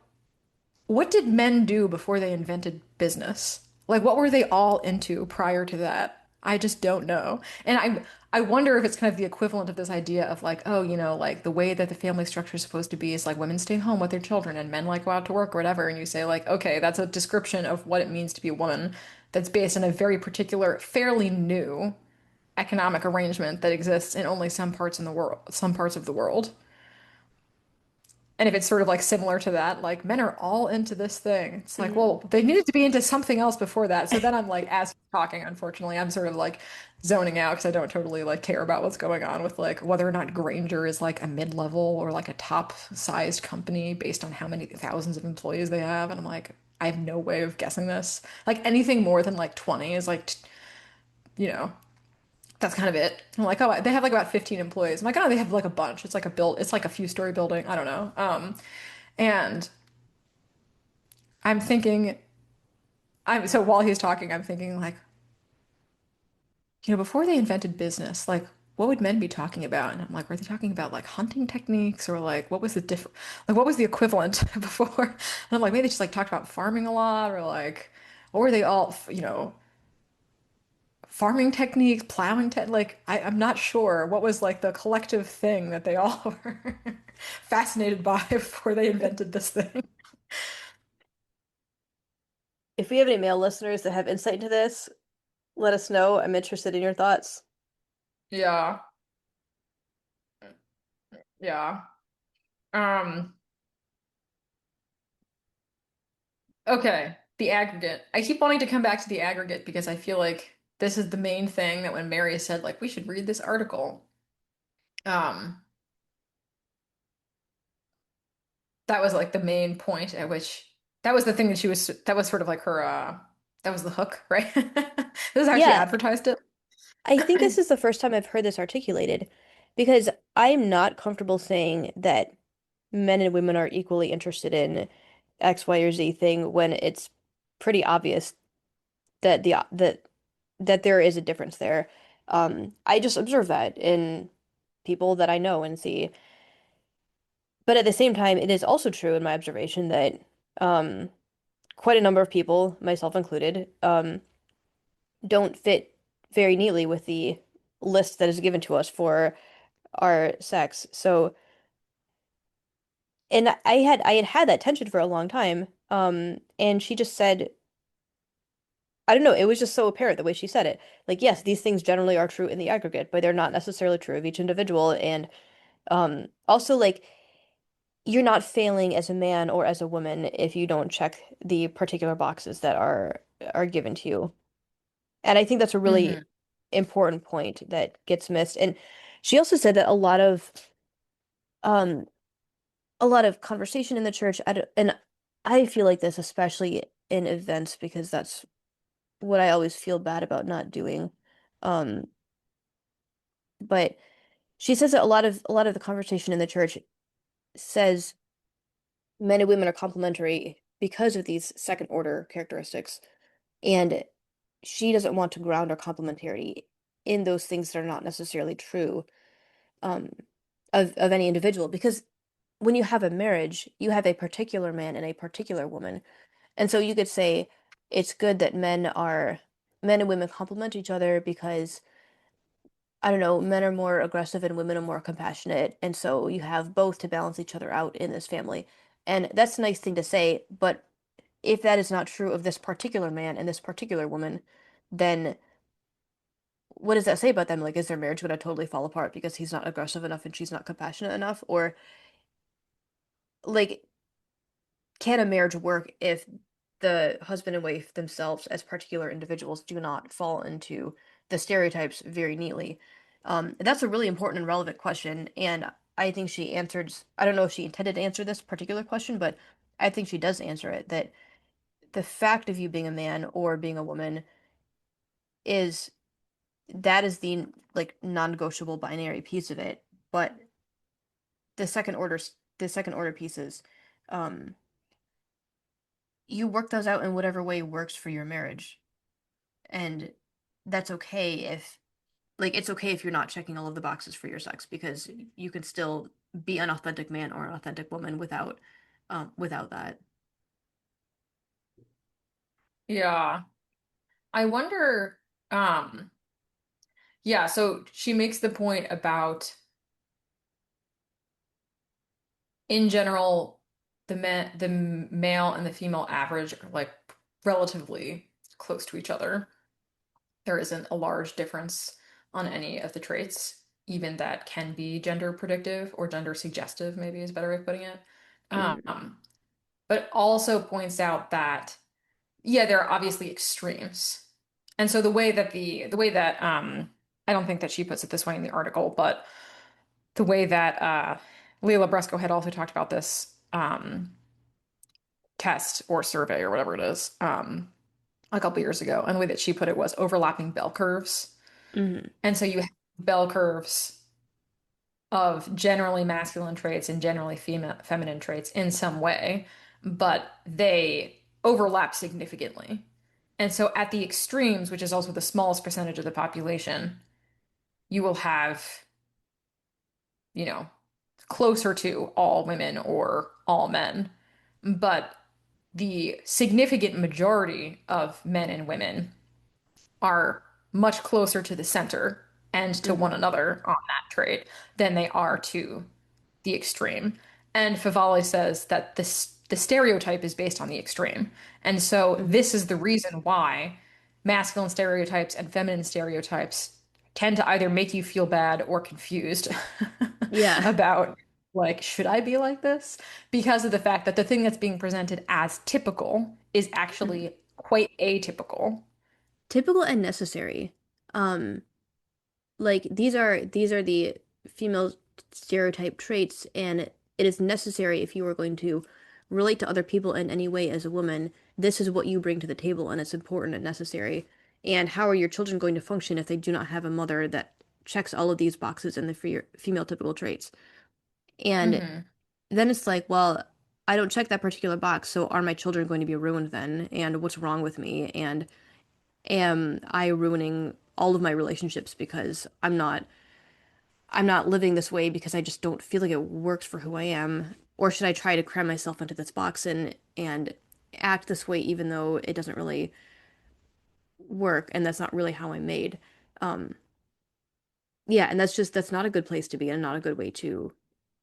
what did men do before they invented business? Like, what were they all into prior to that? I just don't know. And I wonder if it's kind of the equivalent of this idea of like, oh, like the way that the family structure is supposed to be is like women stay home with their children and men like go out to work or whatever. And you say like, okay, that's a description of what it means to be a woman that's based on a very particular, fairly new economic arrangement that exists in only some parts of the world. And if it's sort of like similar to that, like men are all into this thing. It's like, Hmm. well, they needed to be into something else before that. So then I'm like, as he's talking, unfortunately, I'm sort of like zoning out because I don't totally like care about what's going on with like whether or not Granger is like a mid-level or like a top-sized company based on how many thousands of employees they have. And I'm like, I have no way of guessing this. Like anything more than like 20 is like, you know, that's kind of it. I'm like, oh, they have like about 15 employees. I'm like, oh, they have like a bunch. It's like a few story building. I don't know. And I'm thinking, so while he's talking, I'm thinking like, before they invented business, like what would men be talking about? And I'm like, were they talking about like hunting techniques or like what was the equivalent before? And I'm like, maybe they just like talked about farming a lot or like, what were they all, farming techniques, plowing tech, like I'm not sure what was like the collective thing that they all were fascinated by before they invented this thing. If we have any male listeners that have insight into this, let us know. I'm interested in your thoughts. Yeah, yeah. Um, Okay, the aggregate. I keep wanting to come back to the aggregate because I feel like this is the main thing that when Mary said, like, we should read this article, um, that was like the main point at which that was the thing that was sort of like her, that was the hook, right? This is how she Yeah, advertised it. I think this is the first time I've heard this articulated because I'm not comfortable saying that men and women are equally interested in X, Y, or Z thing when it's pretty obvious that that there is a difference there. I just observe that in people that I know and see. But at the same time, it is also true in my observation that um, quite a number of people, myself included, don't fit very neatly with the list that is given to us for our sex. So, and I had that tension for a long time. And she just said, I don't know, it was just so apparent the way she said it. Like, yes, these things generally are true in the aggregate, but they're not necessarily true of each individual. And also like you're not failing as a man or as a woman if you don't check the particular boxes that are given to you. And I think that's a Hmm. really important point that gets missed. And she also said that um a lot of conversation in the church, and I feel like this especially in events because that's what I always feel bad about not doing. Um, but she says that a lot of the conversation in the church says men and women are complementary because of these second order characteristics. And she doesn't want to ground our complementarity in those things that are not necessarily true um, of any individual. Because when you have a marriage, you have a particular man and a particular woman. And so you could say it's good that men and women complement each other because I don't know, men are more aggressive and women are more compassionate. And so you have both to balance each other out in this family. And that's a nice thing to say, but if that is not true of this particular man and this particular woman, then what does that say about them? Like, is their marriage going to totally fall apart because he's not aggressive enough and she's not compassionate enough? Or, like, can a marriage work if the husband and wife themselves, as particular individuals, do not fall into the stereotypes very neatly? That's a really important and relevant question. And I think she answered, I don't know if she intended to answer this particular question, but I think she does answer it that the fact of you being a man or being a woman is that is the like non-negotiable binary piece of it. But the second order pieces, um, you work those out in whatever way works for your marriage. And that's okay if like it's okay if you're not checking all of the boxes for your sex because you can still be an authentic man or an authentic woman without that. Yeah. I wonder, um, yeah, so she makes the point about in general, the male and the female average are like relatively close to each other. There isn't a large difference on any of the traits, even that can be gender predictive or gender suggestive, maybe is a better way of putting it. Mhm. Um, but also points out that yeah, there are obviously extremes. And so the way that I don't think that she puts it this way in the article, but the way that Leila Bresco had also talked about this test or survey or whatever it is a couple years ago, and the way that she put it was overlapping bell curves. Mhm. And so you have bell curves of generally masculine traits and generally feminine traits in some way, but they overlap significantly. And so at the extremes, which is also the smallest percentage of the population, you will have, you know, closer to all women or all men. But the significant majority of men and women are much closer to the center and to one Mhm. another on that trait than they are to the extreme. And Favale says that the stereotype is based on the extreme. And so Mhm. this is the reason why masculine stereotypes and feminine stereotypes tend to either make you feel bad or confused Yeah. about like, should I be like this? Because of the fact that the thing that's being presented as typical is Mhm. actually quite atypical. Typical and necessary. Um, like these are the female stereotype traits, and it is necessary if you are going to relate to other people in any way as a woman. This is what you bring to the table, and it's important and necessary. And how are your children going to function if they do not have a mother that checks all of these boxes in the female typical traits? And Hmm. then it's like, well, I don't check that particular box, so are my children going to be ruined then? And what's wrong with me? And am I ruining all of my relationships because I'm not living this way because I just don't feel like it works for who I am? Or should I try to cram myself into this box and act this way even though it doesn't really work and that's not really how I'm made? Um, yeah, and that's not a good place to be and not a good way to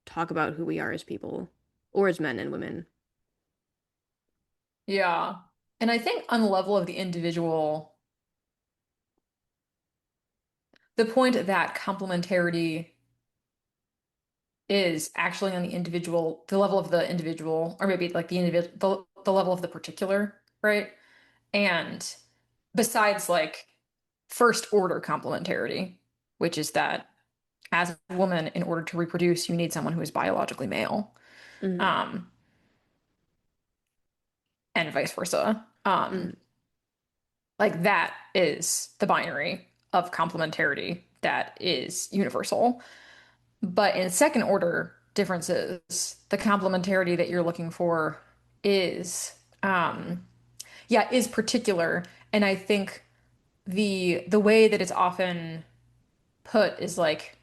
talk about who we are as people or as men and women. Yeah. And I think on the level of the individual, the point that complementarity is actually on the individual, the level of the individual, or maybe like the individual, the level of the particular, right? And besides like first order complementarity, which is that as a woman, in order to reproduce, you need someone who is biologically male, Mm, um, and vice versa. mm, Like that is the binary of complementarity that is universal. But in second order differences, the complementarity that you're looking for is, yeah, is particular. And I think the way that it's often put is like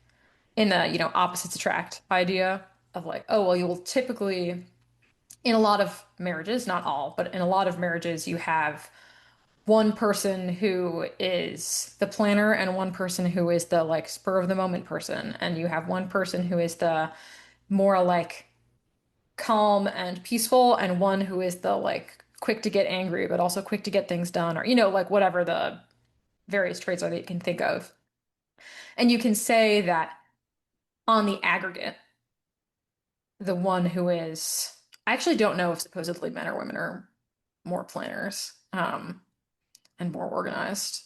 in the, opposites attract idea of like, oh, well, you will typically, in a lot of marriages, not all, but in a lot of marriages, you have one person who is the planner and one person who is the like spur of the moment person. And you have one person who is the more like calm and peaceful, and one who is the like quick to get angry, but also quick to get things done, or, like whatever the various traits are that you can think of. And you can say that on the aggregate, the one who is, I actually don't know if supposedly men or women are more planners, and more organized.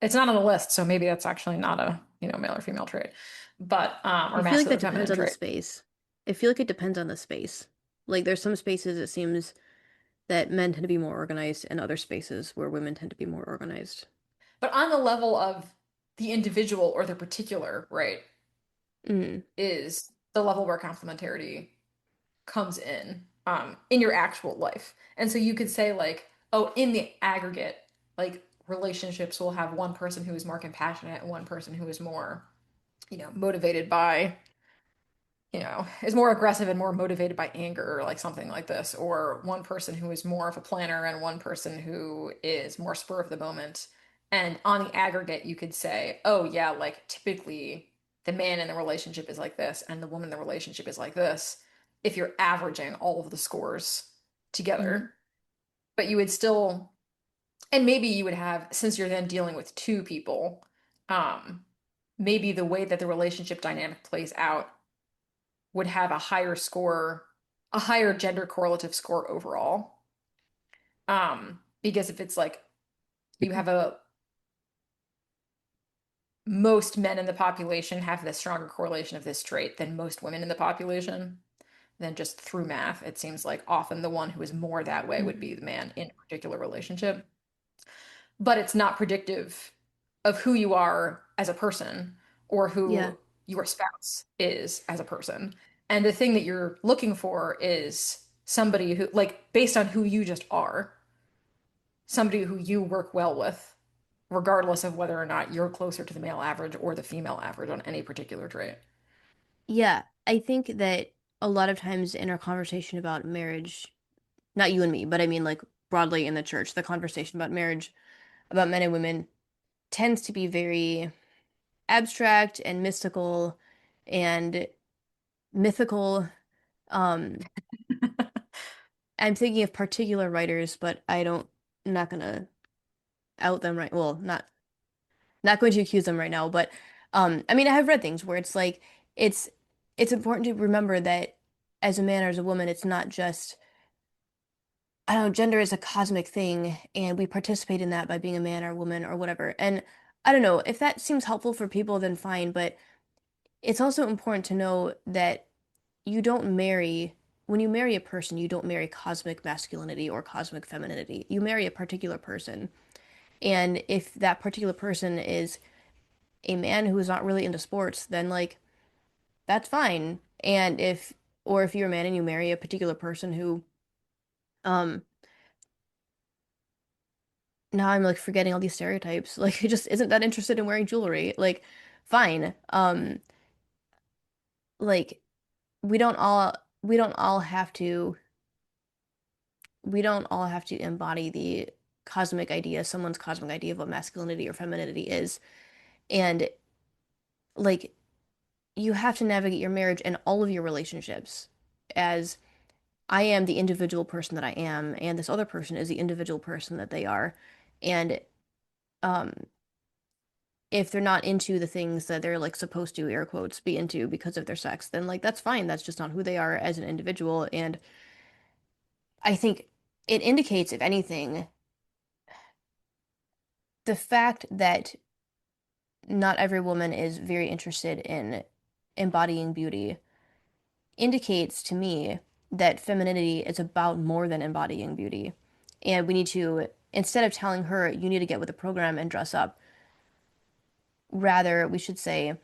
It's not on the list, so maybe that's actually not a, male or female trait, but I or feel like that masculine depends feminine on the trait. space. I feel like it depends on the space. Like there's some spaces it seems that men tend to be more organized and other spaces where women tend to be more organized. But on the level of the individual or the particular, right, Mm, is the level where complementarity comes in your actual life. And so you could say like, oh, in the aggregate, like relationships will have one person who is more compassionate and one person who is more, motivated by, is more aggressive and more motivated by anger or like something like this, or one person who is more of a planner and one person who is more spur of the moment. And on the aggregate, you could say, oh, yeah, like typically the man in the relationship is like this and the woman in the relationship is like this if you're averaging all of the scores mm. together. But you would still, and maybe you would have, since you're then dealing with two people, um, maybe the way that the relationship dynamic plays out would have a higher score, a higher gender correlative score overall. Because if it's like you have a most men in the population have the stronger correlation of this trait than most women in the population, then just through math, it seems like often the one who is more that way would be Mm. the man in a particular relationship. But it's not predictive of who you are as a person or Yeah. who your spouse is as a person. And the thing that you're looking for is somebody who, like, based on who you just are, somebody who you work well with, regardless of whether or not you're closer to the male average or the female average on any particular trait. Yeah. I think that a lot of times in our conversation about marriage, not you and me, but I mean like broadly in the church, the conversation about marriage, about men and women tends to be very abstract and mystical and mythical. Um, I'm thinking of particular writers, but I don't, I'm not gonna out them right. Well, not going to accuse them right now, but I mean, I have read things where it's like it's it's important to remember that as a man or as a woman, it's not just I don't know, gender is a cosmic thing, and we participate in that by being a man or a woman or whatever. And I don't know if that seems helpful for people, then fine, but it's also important to know that you don't marry, when you marry a person, you don't marry cosmic masculinity or cosmic femininity. You marry a particular person. And if that particular person is a man who is not really into sports, then like that's fine. And if you're a man and you marry a particular person who, um, now I'm like forgetting all these stereotypes, like he just isn't that interested in wearing jewelry, like fine. Like we don't all, we don't all have to we don't all have to embody the cosmic idea, someone's cosmic idea of what masculinity or femininity is. And like you have to navigate your marriage and all of your relationships as I am the individual person that I am, and this other person is the individual person that they are. And um if they're not into the things that they're like supposed to, air quotes, be into because of their sex, then like that's fine. That's just not who they are as an individual. And I think it indicates, if anything, the fact that not every woman is very interested in embodying beauty indicates to me that femininity is about more than embodying beauty. And we need to, instead of telling her, you need to get with the program and dress up, rather, we should say,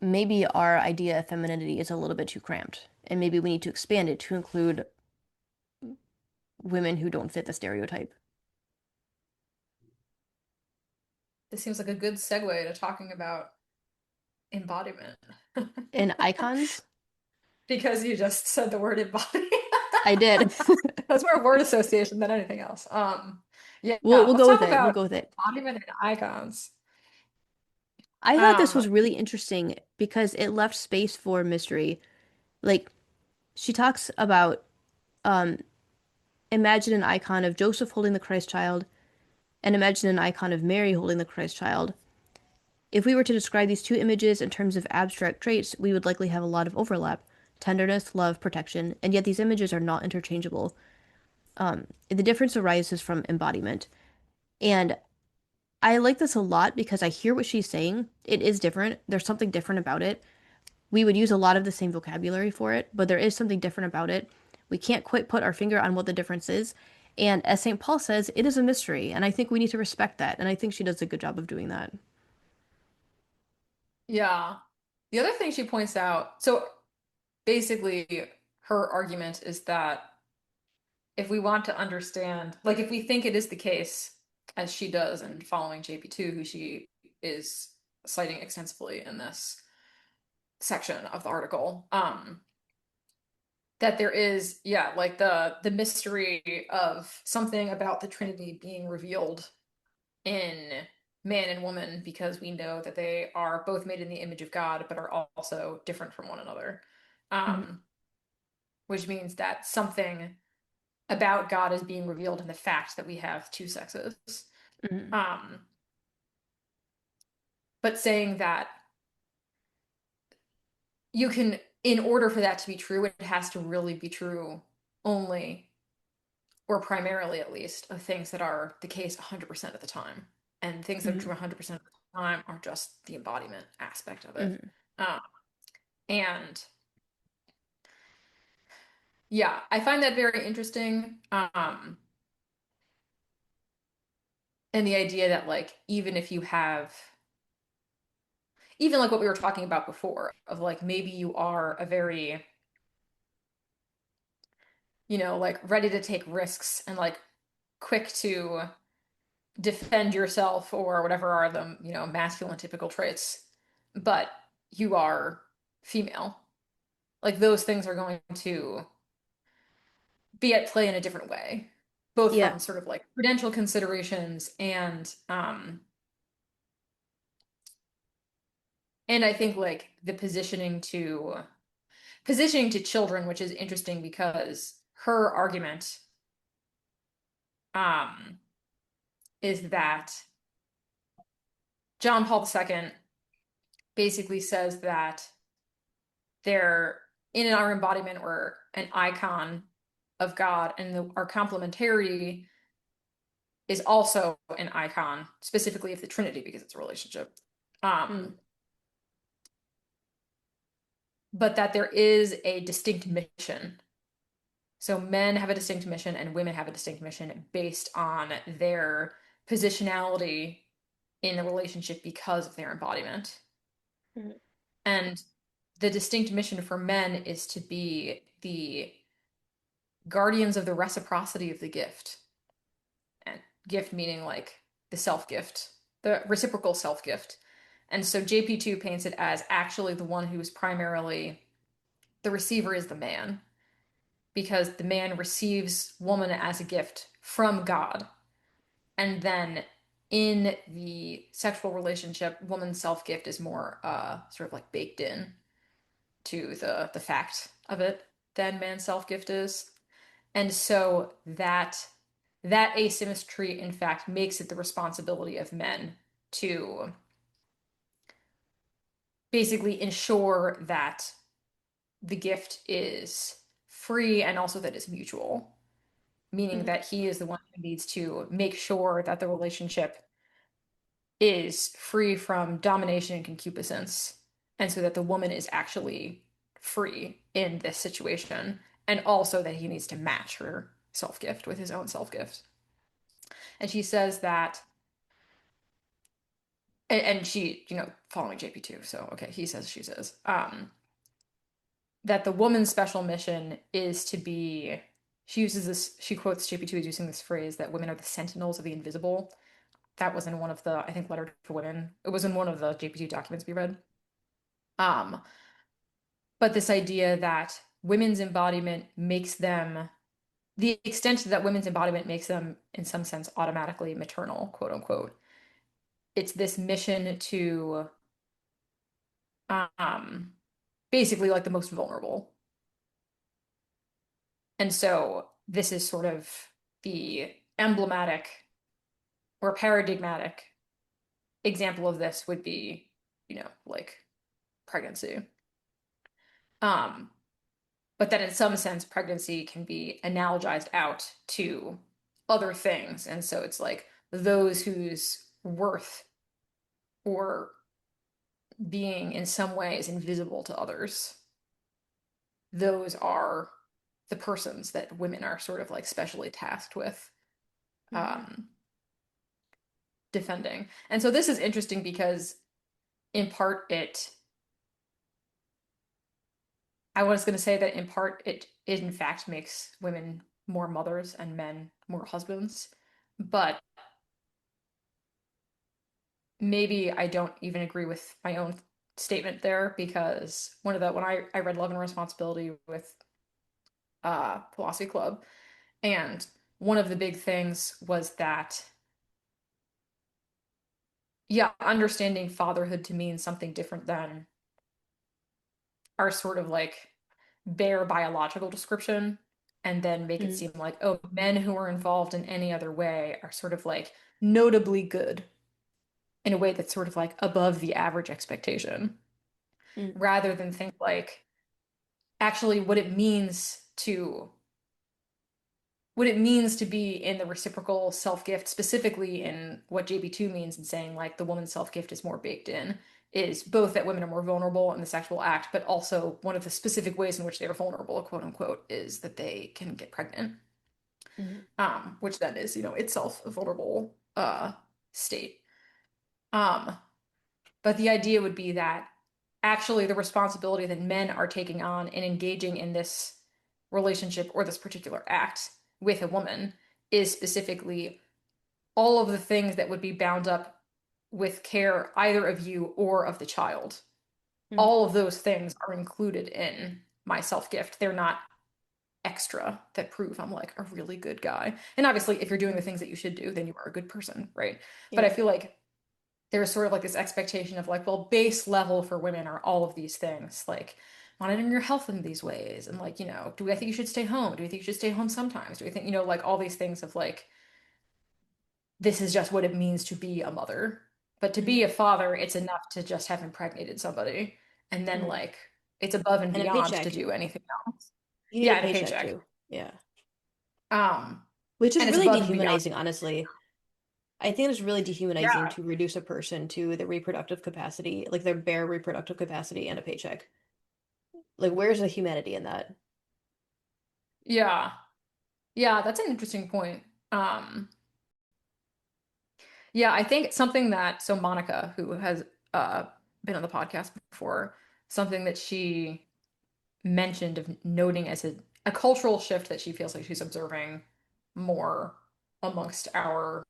maybe our idea of femininity is a little bit too cramped. And maybe we need to expand it to include women who don't fit the stereotype. This seems like a good segue to talking about embodiment. And icons, Because you just said the word embody. I did. That's more word association than anything else. Yeah, We'll let's go talk with it. We'll about go with it. embodiment and icons. I thought this Um, was really interesting because it left space for mystery. Like she talks about um imagine an icon of Joseph holding the Christ child and imagine an icon of Mary holding the Christ child. If we were to describe these two images in terms of abstract traits, we would likely have a lot of overlap. Tenderness, love, protection, and yet these images are not interchangeable. The difference arises from embodiment. And I like this a lot because I hear what she's saying. It is different. There's something different about it. We would use a lot of the same vocabulary for it, but there is something different about it. We can't quite put our finger on what the difference is. And as St. Paul says, it is a mystery, and I think we need to respect that. And I think she does a good job of doing that. yeah. The other thing she points out, so basically her argument is that if we want to understand, like if we think it is the case, as she does in following JP2, who she is citing extensively in this section of the article, that there is, yeah, like the mystery of something about the Trinity being revealed in man and woman because we know that they are both made in the image of God, but are also different from one another. Mhm, Um, which means that something about God is being revealed in the fact that we have two sexes. mhm, Um, but saying that you can, in order for that to be true, it has to really be true only, or primarily at least, of things that are the case 100% of the time. And things that are true mhm, 100% of the time are just the embodiment aspect of it. mhm, Um, and yeah, I find that very interesting. And the idea that, like, even if you have, even like what we were talking about before, of like maybe you are a very, like ready to take risks and like quick to defend yourself or whatever are the, masculine typical traits, but you are female. Like those things are going to be at play in a different way, both yeah. from sort of like prudential considerations and I think like the positioning to children, which is interesting because her argument um is that John Paul II basically says that they're in our embodiment or an icon of God, and our complementarity is also an icon, specifically of the Trinity, because it's a relationship. Mm, Um, but that there is a distinct mission. So men have a distinct mission and women have a distinct mission based on their positionality in the relationship because of their embodiment. mhm, And the distinct mission for men is to be the guardians of the reciprocity of the gift. And gift meaning like the self gift, the reciprocal self gift. And so JP2 paints it as actually the one who is primarily the receiver is the man, because the man receives woman as a gift from God. And then in the sexual relationship, woman's self gift is more sort of like baked in to the fact of it than man's self gift is. And so that asymmetry, in fact, makes it the responsibility of men to basically ensure that the gift is free and also that it's mutual, meaning Mm-hmm. that he is the one who needs to make sure that the relationship is free from domination and concupiscence, and so that the woman is actually free in this situation, and also that he needs to match her self gift with his own self gift. And she says that, and she, following JP2, so okay, he says, she says, that the woman's special mission is to be, she uses this, she quotes JP2 as using this phrase that women are the sentinels of the invisible. That was in one of the, I think, Letter to Women. It was in one of the JP2 documents we read. Um, but this idea that women's embodiment makes them, the extent that women's embodiment makes them, in some sense, automatically maternal, quote unquote. It's this mission to um, basically like the most vulnerable. And so this is sort of the emblematic or paradigmatic example of this would be, like pregnancy. Um, but that in some sense, pregnancy can be analogized out to other things. And so it's like those whose worth or being in some way is invisible to others, those are the persons that women are sort of like specially tasked with Mm-hmm. um, defending. And so this is interesting because in part I was going to say that in part it in fact makes women more mothers and men more husbands. But maybe I don't even agree with my own statement there because when I read Love and Responsibility with Philosophy Club, and one of the big things was that, yeah, understanding fatherhood to mean something different than our sort of like bare biological description, and then make it Mm-hmm. seem like, oh, men who are involved in any other way are sort of like notably good in a way that's sort of like above the average expectation, rather than think like actually what it means to be in the reciprocal self-gift, specifically in what JB2 means in saying like the woman's self-gift is more baked in, is both that women are more vulnerable in the sexual act, but also one of the specific ways in which they are vulnerable, quote unquote, is that they can get pregnant, Mm-hmm. which then is, itself a vulnerable state. Um, but the idea would be that actually the responsibility that men are taking on in engaging in this relationship or this particular act with a woman is specifically all of the things that would be bound up with care either of you or of the child. Mm-hmm. All of those things are included in my self gift. They're not extra that prove I'm like a really good guy. And obviously, if you're doing the things that you should do, then you are a good person, right? But I Yeah. feel like there's sort of like this expectation of like, well, base level for women are all of these things, like monitoring your health in these ways. And like, do I think you should stay home? Do you think you should stay home sometimes? Do you think, like all these things of like, this is just what it means to be a mother. But to Mm-hmm. be a father, it's enough to just have impregnated somebody. And then Mm-hmm. like it's above and And a beyond to paycheck. do anything else. You need a Yeah, and a paycheck paycheck. too. Yeah. Um, Which is and it's really above and beyond. dehumanizing, honestly. I think it's really dehumanizing Yeah. to reduce a person to their reproductive capacity, like their bare reproductive capacity and a paycheck. Like, where's the humanity in that? Yeah. Yeah, that's an interesting point. Um, Yeah, I think something that, so Monica, who has uh been on the podcast before, something that she mentioned of noting as a cultural shift that she feels like she's observing more amongst our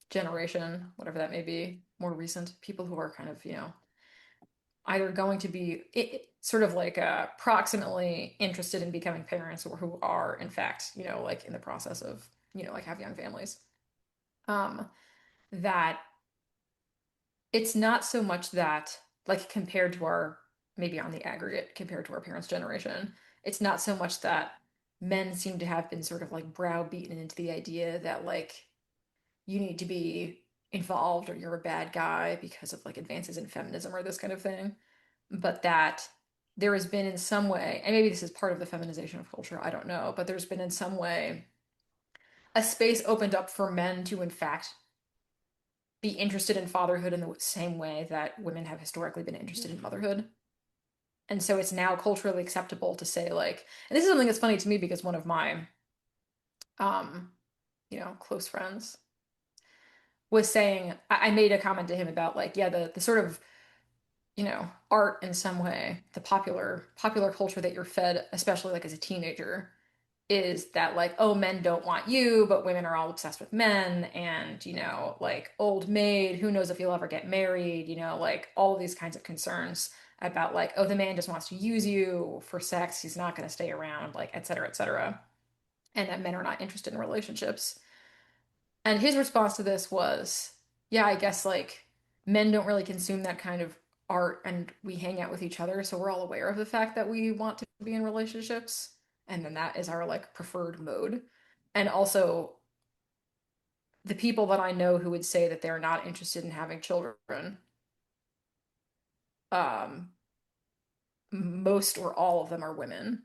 generation, whatever that may be, more recent people who are kind of, either going to be sort of like proximately interested in becoming parents or who are in fact, like in the process of, like have young families. Um, that it's not so much that, like, compared to our, maybe on the aggregate, compared to our parents' generation, it's not so much that men seem to have been sort of like browbeaten into the idea that, like, you need to be involved or you're a bad guy because of like advances in feminism or this kind of thing. but that there has been in some way, and maybe this is part of the feminization of culture, I don't know, but there's been in some way a space opened up for men to, in fact, be interested in fatherhood in the same way that women have historically been interested in motherhood. And so it's now culturally acceptable to say, like, and this is something that's funny to me because one of my, um, close friends was saying, I made a comment to him about like, yeah, the sort of, art in some way, the popular culture that you're fed, especially like as a teenager, is that like, oh, men don't want you, but women are all obsessed with men, and like old maid, who knows if you'll ever get married, like all of these kinds of concerns about like, oh, the man just wants to use you for sex, he's not going to stay around, like, et cetera, et cetera, and that men are not interested in relationships. And his response to this was, yeah, I guess like men don't really consume that kind of art and we hang out with each other, so we're all aware of the fact that we want to be in relationships. And then that is our like preferred mode. And also the people that I know who would say that they're not interested in having children, um, most or all of them are women.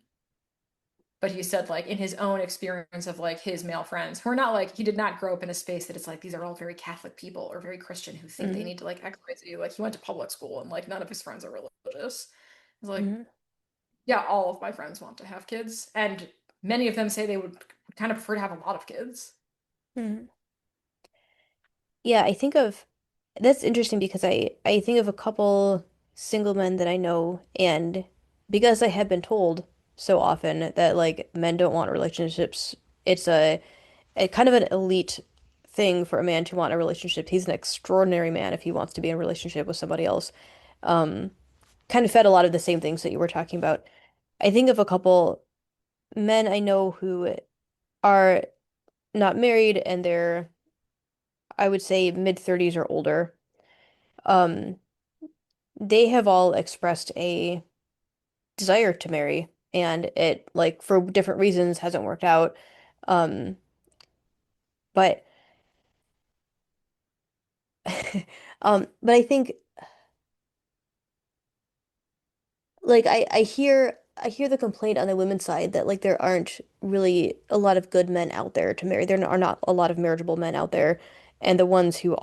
But he said like in his own experience of like his male friends who are not like he did not grow up in a space that it's like these are all very Catholic people or very Christian who think they Hmm. need to like X, Y, Z. Like he went to public school and like none of his friends are religious. He's like, Hmm. yeah, all of my friends want to have kids, and many of them say they would kind of prefer to have a lot of kids. Hmm. Yeah, I think of that's interesting because I think of a couple single men that I know, and because I have been told so often that like men don't want relationships, it's a kind of an elite thing for a man to want a relationship. He's an extraordinary man if he wants to be in a relationship with somebody else. Um, Kind of fed a lot of the same things that you were talking about. I think of a couple men I know who are not married and they're, I would say, mid-30s or older. Um, they have all expressed a desire to marry, and it, like, for different reasons, hasn't worked out. Um, but, but I think, like, I hear the complaint on the women's side that like there aren't really a lot of good men out there to marry. There are not a lot of marriageable men out there, and the ones who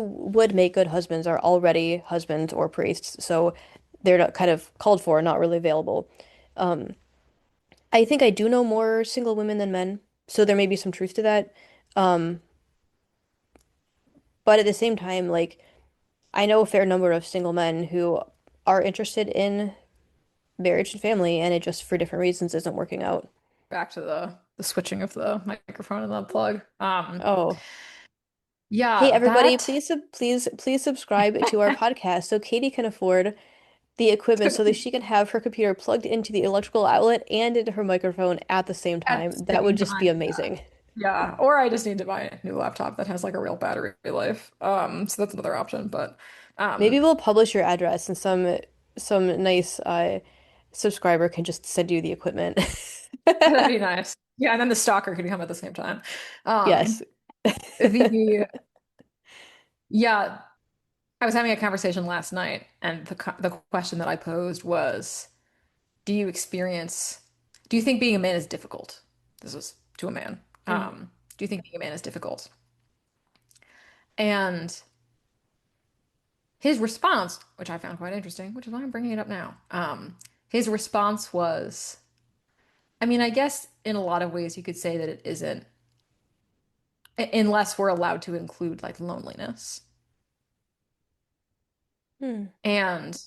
would make good husbands are already husbands or priests, so they're not kind of called for, not really available. Um, I think I do know more single women than men, so there may be some truth to that. Um, but at the same time, like I know a fair number of single men who are interested in marriage and family, and it just for different reasons isn't working out. Back to the switching of the microphone and the plug. Oh, hey Yeah, everybody, that please subscribe to our podcast so Katie can afford the equipment so that she can have her computer plugged into the electrical outlet and into her microphone at the same at time. the That would same just be time. amazing. Yeah, or I just need to buy a new laptop that has like a real battery life. So that's another option, but Maybe um we'll publish your address and some nice subscriber can just send you the equipment. that'd be nice. Yeah, and then the stalker could come at the same time. Yes. The Yeah, I was having a conversation last night, and the question that I posed was, do you think being a man is difficult? This was to a man. Mm, Do you think being a man is difficult? And his response, which I found quite interesting, which is why I'm bringing it up now. His response was, I mean, I guess in a lot of ways you could say that it isn't, unless we're allowed to include like loneliness. mm, And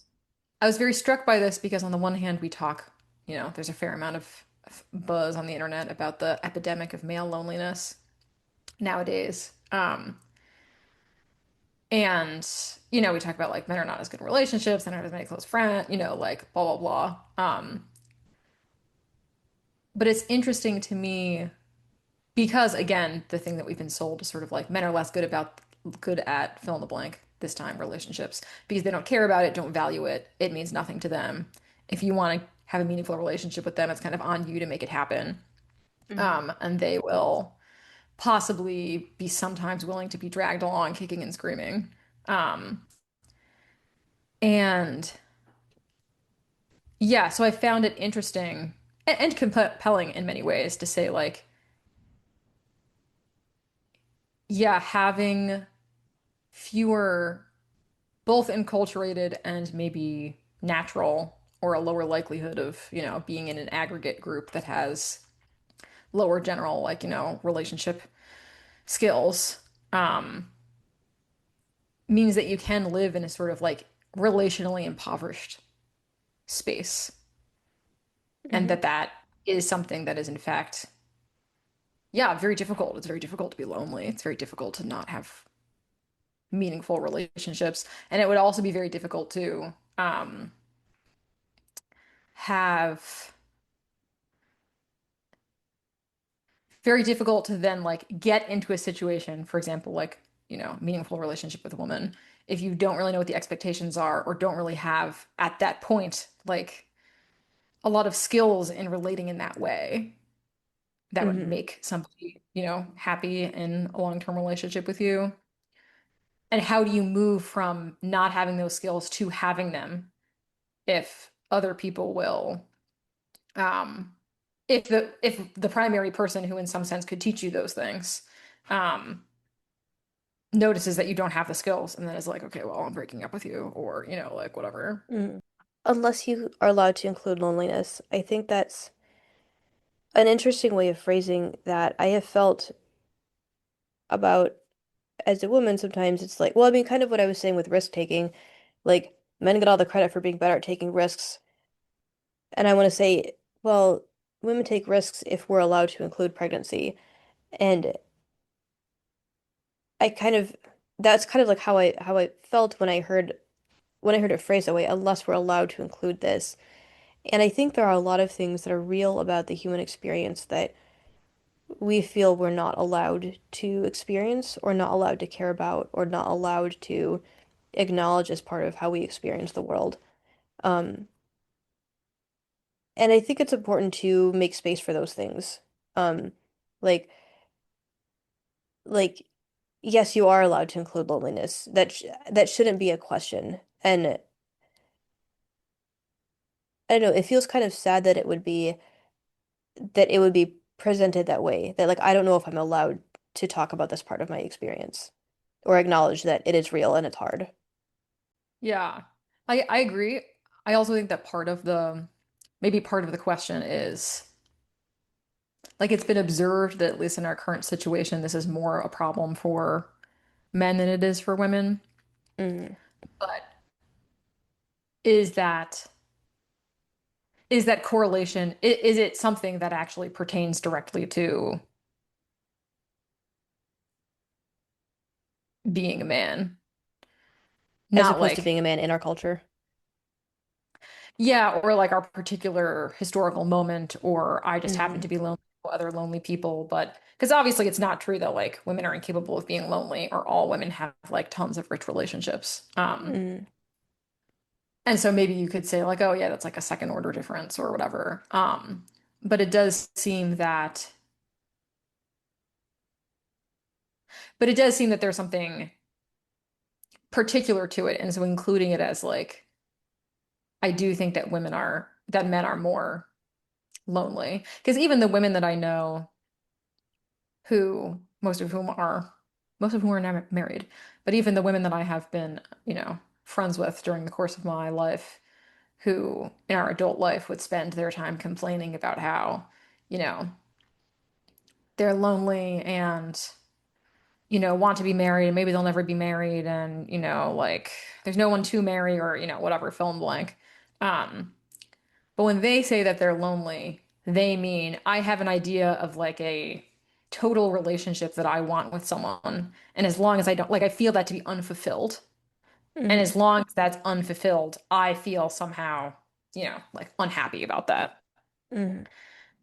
I was very struck by this because on the one hand, we talk, there's a fair amount of buzz on the internet about the epidemic of male loneliness nowadays. And, we talk about like men are not as good in relationships, they don't have as many close friends, like blah, blah, blah. But it's interesting to me because again, the thing that we've been sold is sort of like men are less good at fill in the blank this time relationships because they don't care about it, don't value it. It means nothing to them. If you want to have a meaningful relationship with them, it's kind of on you to make it happen. mm, And they will possibly be sometimes willing to be dragged along kicking and screaming. Um, And yeah, so I found it interesting and compelling in many ways to say, like, yeah, having fewer, both enculturated and maybe natural or a lower likelihood of, being in an aggregate group that has lower general, like, relationship skills, um, means that you can live in a sort of like relationally impoverished space. And Hmm. that is something that is, in fact, yeah, very difficult. It's very difficult to be lonely. It's very difficult to not have meaningful relationships. And it would also be very difficult to have very difficult to then like get into a situation, for example, like, meaningful relationship with a woman, if you don't really know what the expectations are or don't really have at that point like a lot of skills in relating in that way that would Hmm. make somebody, happy in a long-term relationship with you. And how do you move from not having those skills to having them if other people will um if the primary person who in some sense could teach you those things um notices that you don't have the skills and then is like, okay, well, I'm breaking up with you, or like whatever. Hmm. Unless you are allowed to include loneliness. I think that's an interesting way of phrasing that. I have felt about as a woman sometimes it's like, well, I mean, kind of what I was saying with risk taking. Like, men get all the credit for being better at taking risks. And I want to say, well, women take risks if we're allowed to include pregnancy. And I kind of that's kind of like how I felt when I heard it phrased that way, unless we're allowed to include this. And I think there are a lot of things that are real about the human experience that we feel we're not allowed to experience or not allowed to care about or not allowed to acknowledge as part of how we experience the world. Um, and I think it's important to make space for those things. Um, like like yes, you are allowed to include loneliness. That shouldn't be a question. And I don't know, it feels kind of sad that it would be presented that way. That like I don't know if I'm allowed to talk about this part of my experience or acknowledge that it is real and it's hard. Yeah, I agree. I also think that maybe part of the question is like it's been observed that at least in our current situation this is more a problem for men than it is for women. Mm. But is that is that correlation, is it something that actually pertains directly to being a man? As Not opposed to like, being a man in our culture. yeah, or like our particular historical moment, or I just happen Hmm. to be lonely with other lonely people. But because obviously it's not true that like women are incapable of being lonely, or all women have like tons of rich relationships. Mm. And so maybe you could say like, oh yeah, that's like a second order difference or whatever. But it does seem that, but it does seem that there's something particular to it, and so including it as like, I do think that men are more lonely because even the women that I know who most of whom are not married, but even the women that I have been, friends with during the course of my life, who in our adult life would spend their time complaining about how, you know, they're lonely and, want to be married and maybe they'll never be married and, like there's no one to marry or, whatever, fill in blank. Um, but when they say that they're lonely, they mean I have an idea of like a total relationship that I want with someone. And as long as I don't, like, I feel that to be unfulfilled. And Hmm. as long as that's unfulfilled, I feel somehow, like unhappy about that. Hmm.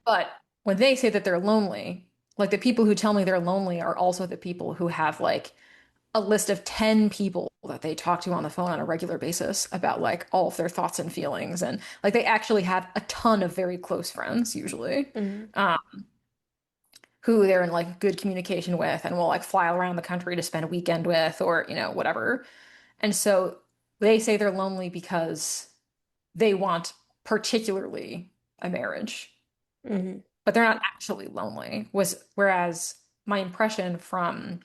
But when they say that they're lonely, like the people who tell me they're lonely are also the people who have like a list of 10 people that they talk to on the phone on a regular basis about like all of their thoughts and feelings. And like they actually have a ton of very close friends, usually, Hmm. um, who they're in like good communication with and will like fly around the country to spend a weekend with or, whatever. And so they say they're lonely because they want particularly a marriage, Hmm. but they're not actually lonely. Was whereas my impression from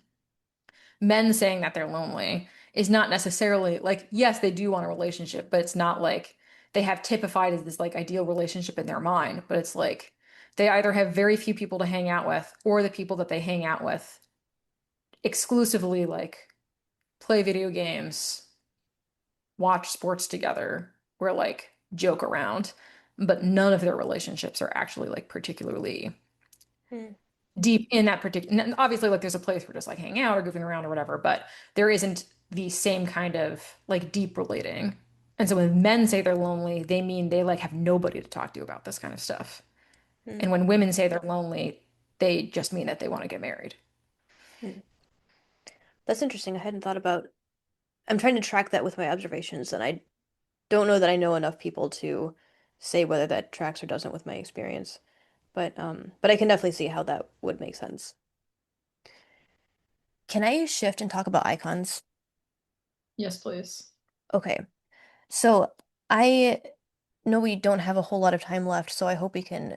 men saying that they're lonely is not necessarily like, yes, they do want a relationship, but it's not like they have typified as this like ideal relationship in their mind, but it's like they either have very few people to hang out with, or the people that they hang out with exclusively like play video games, watch sports together, or like joke around, but none of their relationships are actually like particularly deep in that particular. And obviously, like there's a place for just like hanging out or goofing around or whatever, but there isn't the same kind of like deep relating. And so when men say they're lonely, they mean they like have nobody to talk to about this kind of stuff. Mm-hmm. And when women say they're lonely, they just mean that they want to get married. That's interesting. I hadn't thought about. I'm trying to track that with my observations, and I don't know that I know enough people to say whether that tracks or doesn't with my experience. But I can definitely see how that would make sense. Can I shift and talk about icons? Yes, please. Okay. So I know we don't have a whole lot of time left, so I hope we can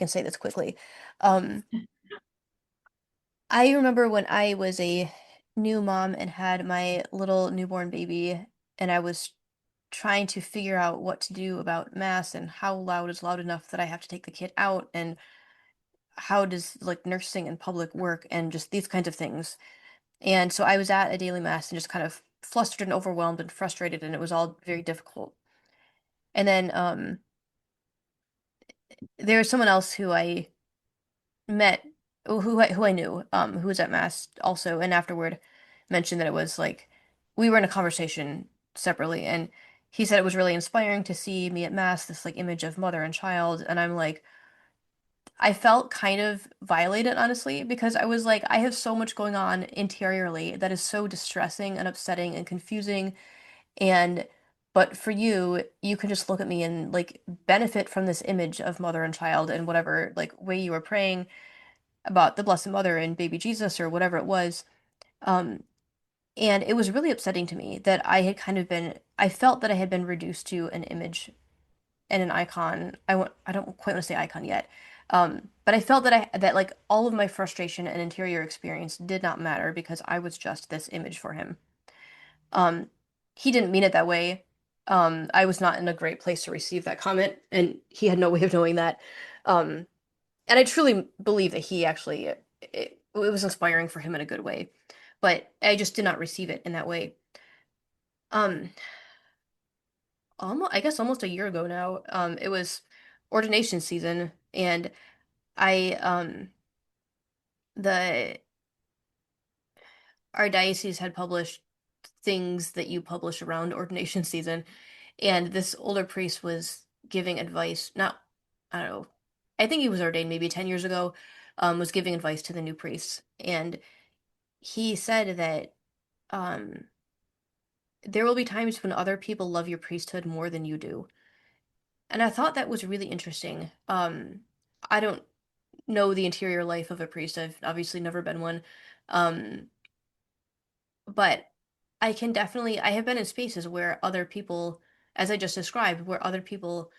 say this quickly. Um, I remember when I was a new mom and had my little newborn baby, and I was trying to figure out what to do about mass and how loud is loud enough that I have to take the kid out, and how does like nursing in public work, and just these kinds of things. And so I was at a daily mass and just kind of flustered and overwhelmed and frustrated, and it was all very difficult. And then there was someone else who I met, who I knew, who was at mass also, and afterward mentioned that it was like we were in a conversation separately, and he said it was really inspiring to see me at mass, this like image of mother and child, and I'm like, I felt kind of violated, honestly, because I was like, I have so much going on interiorly that is so distressing and upsetting and confusing. And, but for you, you can just look at me and like benefit from this image of mother and child in whatever like way you were praying about the Blessed Mother and baby Jesus or whatever it was. Um, and it was really upsetting to me that I felt that I had been reduced to an image and an icon. I don't quite want to say icon yet. But I felt that like all of my frustration and interior experience did not matter because I was just this image for him. Um, he didn't mean it that way. I was not in a great place to receive that comment, and he had no way of knowing that. Um, and I truly believe that it was inspiring for him in a good way, but I just did not receive it in that way. Um, I guess almost a year ago now, it was ordination season, and I the our diocese had published things that you publish around ordination season, and this older priest was giving advice, not, I don't know, I think he was ordained maybe 10 years ago, was giving advice to the new priests. And he said that um, there will be times when other people love your priesthood more than you do. And I thought that was really interesting. I don't know the interior life of a priest. I've obviously never been one. Um, but I have been in spaces where other people, as I just described, where other people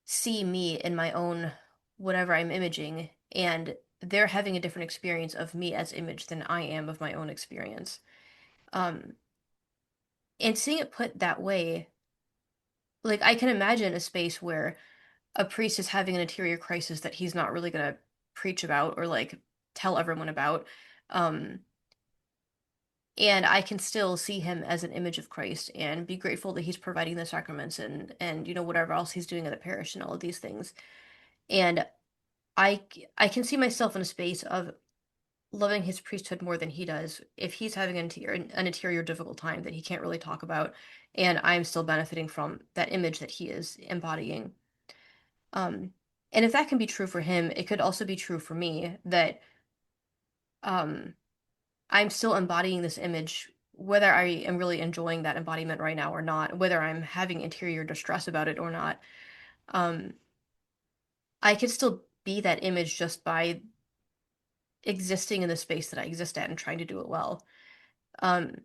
see me in my own whatever I'm imaging, and they're having a different experience of me as image than I am of my own experience. Um, and seeing it put that way, like I can imagine a space where a priest is having an interior crisis that he's not really gonna preach about or like tell everyone about. Um, and I can still see him as an image of Christ and be grateful that he's providing the sacraments and whatever else he's doing in the parish and all of these things. And I can see myself in a space of loving his priesthood more than he does if he's having an interior difficult time that he can't really talk about, and I'm still benefiting from that image that he is embodying. Um, and if that can be true for him, it could also be true for me that um, I'm still embodying this image, whether I am really enjoying that embodiment right now or not, whether I'm having interior distress about it or not. Um, I could still be that image just by existing in the space that I exist at and trying to do it well. Um,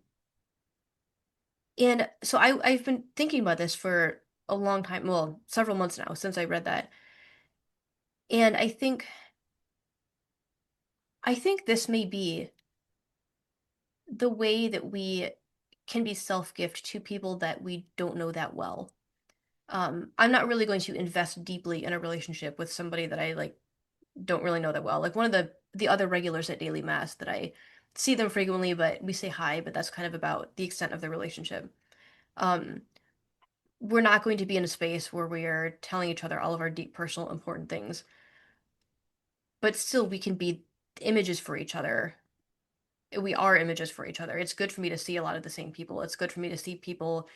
And so I've been thinking about this for a long time, well, several months now since I read that. And I think this may be the way that we can be self-gift to people that we don't know that well. I'm not really going to invest deeply in a relationship with somebody that I like don't really know that well. Like one of the other regulars at daily mass that I see them frequently, but we say hi, but that's kind of about the extent of the relationship. Um, we're not going to be in a space where we are telling each other all of our deep, personal, important things, but still we can be images for each other. We are images for each other. It's good for me to see a lot of the same people. It's good for me to see people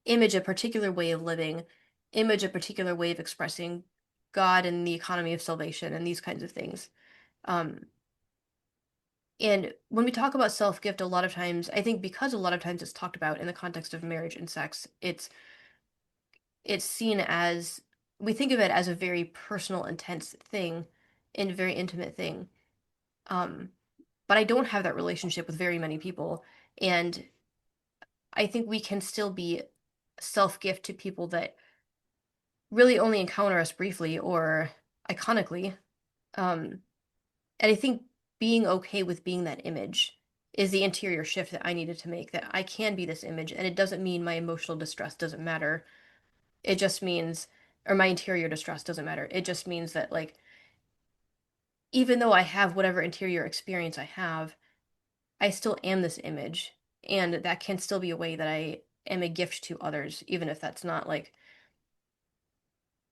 image a particular way of living, image a particular way of expressing God and the economy of salvation and these kinds of things. Um, and when we talk about self-gift, a lot of times, I think because a lot of times it's talked about in the context of marriage and sex, it's seen as we think of it as a very personal, intense thing and a very intimate thing. Um, but I don't have that relationship with very many people, and I think we can still be self-gift to people that really only encounter us briefly or iconically. Um, and I think being okay with being that image is the interior shift that I needed to make, that I can be this image, and it doesn't mean my emotional distress doesn't matter. It just means, or my interior distress doesn't matter. It just means that, like, even though I have whatever interior experience I have, I still am this image. And that can still be a way that I am a gift to others, even if that's not like,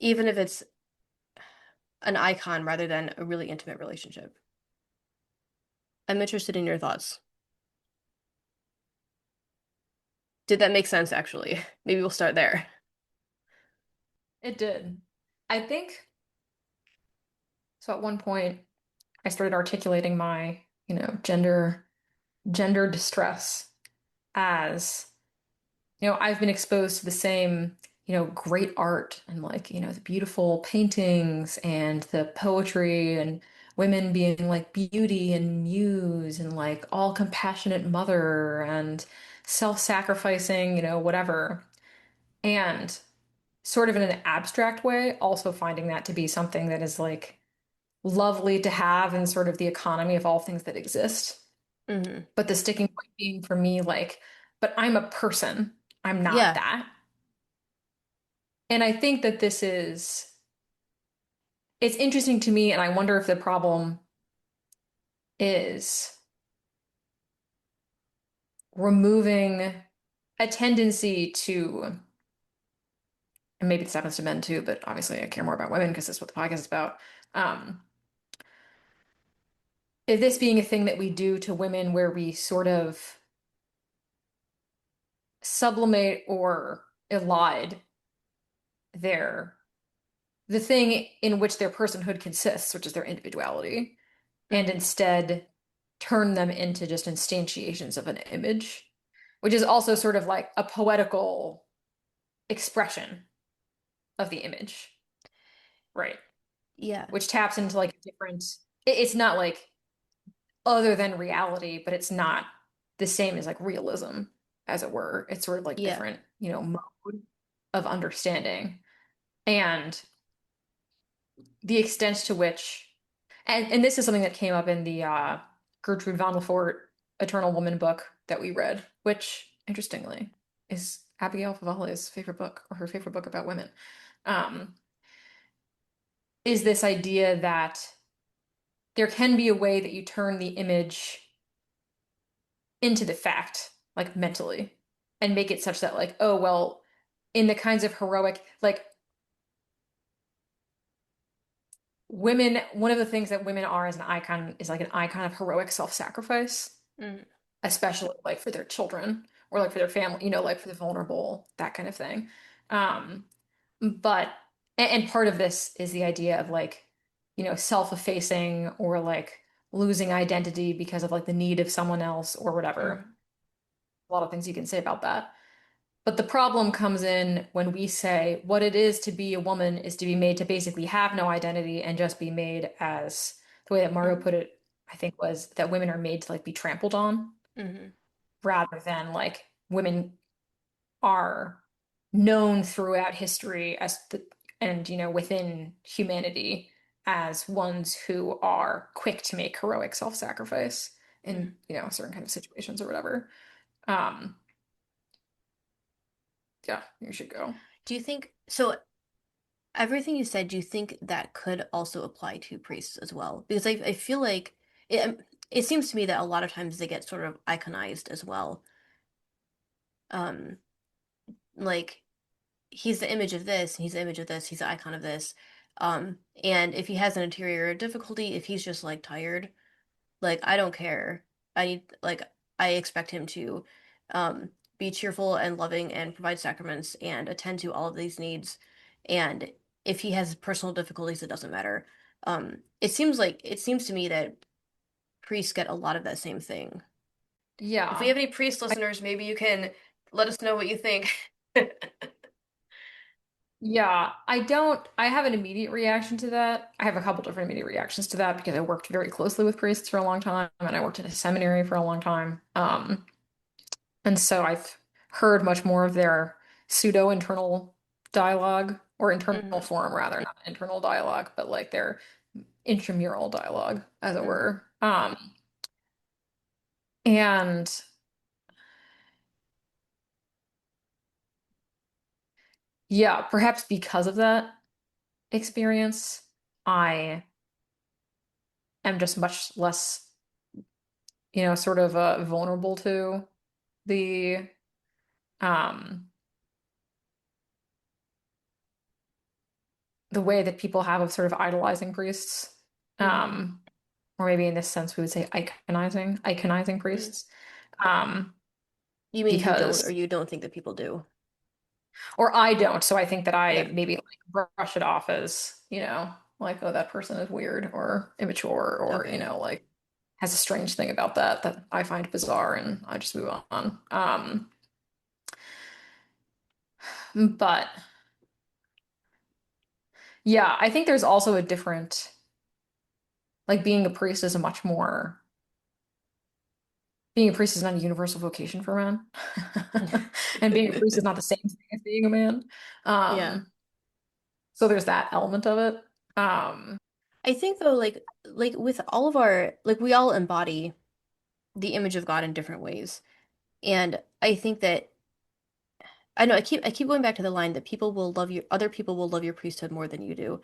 even if it's an icon rather than a really intimate relationship. I'm interested in your thoughts. Did that make sense, actually? Maybe we'll start there. It did. I think so. At one point, I started articulating my, gender distress as, I've been exposed to the same, great art and like, the beautiful paintings and the poetry and women being like beauty and muse and like all compassionate mother and self-sacrificing, whatever. And sort of in an abstract way, also finding that to be something that is like lovely to have in sort of the economy of all things that exist. Hmm. But the sticking point being for me, like, but I'm a person. I'm not Yeah. that. And I think that it's interesting to me, and I wonder if the problem is removing a tendency to, and maybe this happens to men too, but obviously I care more about women because that's what the podcast is about. Um, if this being a thing that we do to women where we sort of sublimate or elide their the thing in which their personhood consists, which is their individuality, and Hmm. instead turn them into just instantiations of an image, which is also sort of like a poetical expression of the image, right? Yeah. Which taps into like a different, it's not like other than reality, but it's not the same as like realism, as it were. It's sort of like Yeah. different, mode of understanding. And the extent to which, and this is something that came up in the Gertrude Van Lefort Eternal Woman book that we read, which interestingly is Abigail Favale's favorite book or her favorite book about women. Um, is this idea that there can be a way that you turn the image into the fact, like mentally, and make it such that, like, oh, well, in the kinds of heroic, like, women, one of the things that women are as an icon is like an icon of heroic self-sacrifice, Hmm. especially like for their children or like for their family, like for the vulnerable, that kind of thing. Um, but and part of this is the idea of like, self-effacing or like losing identity because of like the need of someone else or whatever. Hmm. A lot of things you can say about that. But the problem comes in when we say what it is to be a woman is to be made to basically have no identity and just be made as the way that Mario Hmm. put it, I think was that women are made to like be trampled on Hmm. rather than like women. are known throughout history as and within humanity as ones who are quick to make heroic self-sacrifice in Mhm. certain kind of situations or whatever. Um, yeah, you should go. Do you think so? Everything you said, do you think that could also apply to priests as well? Because I feel like it seems to me that a lot of times they get sort of iconized as well. Um, like he's the image of this, he's the image of this, he's the icon of this. And if he has an interior difficulty, if he's just like tired, like I don't care. I need like I expect him to um be cheerful and loving and provide sacraments and attend to all of these needs. And if he has personal difficulties, it doesn't matter. It seems to me that priests get a lot of that same thing. If we Yeah. have any priest I, listeners, maybe you can let us know what you think. yeah, I have an immediate reaction to that. I have a couple different immediate reactions to that because I worked very closely with priests for a long time and I worked in a seminary for a long time. And so I've heard much more of their pseudo internal dialogue or internal Hmm. forum rather, not internal dialogue, but like their intramural dialogue, as it Hmm. were. And yeah, perhaps because of that experience, I am just much less, sort of vulnerable to the um the way that people have of sort of idolizing priests. Hmm. Um, or maybe in this sense we would say iconizing Hmm. priests. Um, You mean you don't, or because you don't think that people do? or I don't, so I think that I Yeah. maybe like brush it off as, like, oh, that person is weird or immature or, Okay. like has a strange thing about that I find bizarre and I just move on. But yeah, I think there's also a different, like being a priest is a much more, being a priest is not a universal vocation for men. And being a priest is not the same thing as being a man. Yeah. Um, so there's that element of it. Um, I think though, like with all of our like we all embody the image of God in different ways. And I think that I know I keep going back to the line that people will love you other people will love your priesthood more than you do.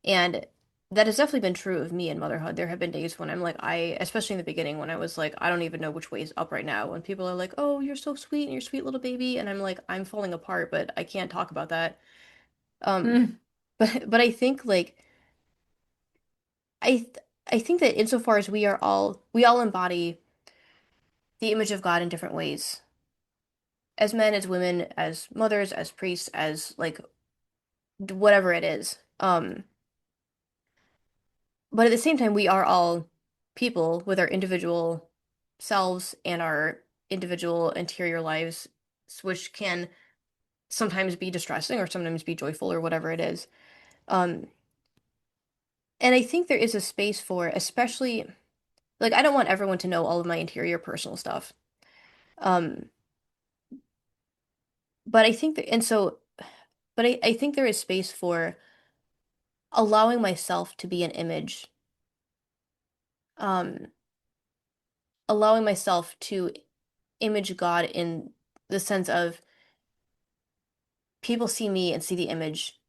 And that has definitely been true of me in motherhood. There have been days when I'm like especially in the beginning when I was like I don't even know which way is up right now. When people are like, "Oh, you're so sweet and you're sweet little baby." And I'm like, "I'm falling apart, but I can't talk about that." Um mm, but I think like I think that insofar as we all embody the image of God in different ways. As men, as women, as mothers, as priests, as like whatever it is. But at the same time, we are all people with our individual selves and our individual interior lives, which can sometimes be distressing or sometimes be joyful or whatever it is. Um, and I think there is a space for, especially like I don't want everyone to know all of my interior personal stuff. Um, but I think that, and so, but I think there is space for allowing myself to be an image, um, allowing myself to image God in the sense of people see me and see the image,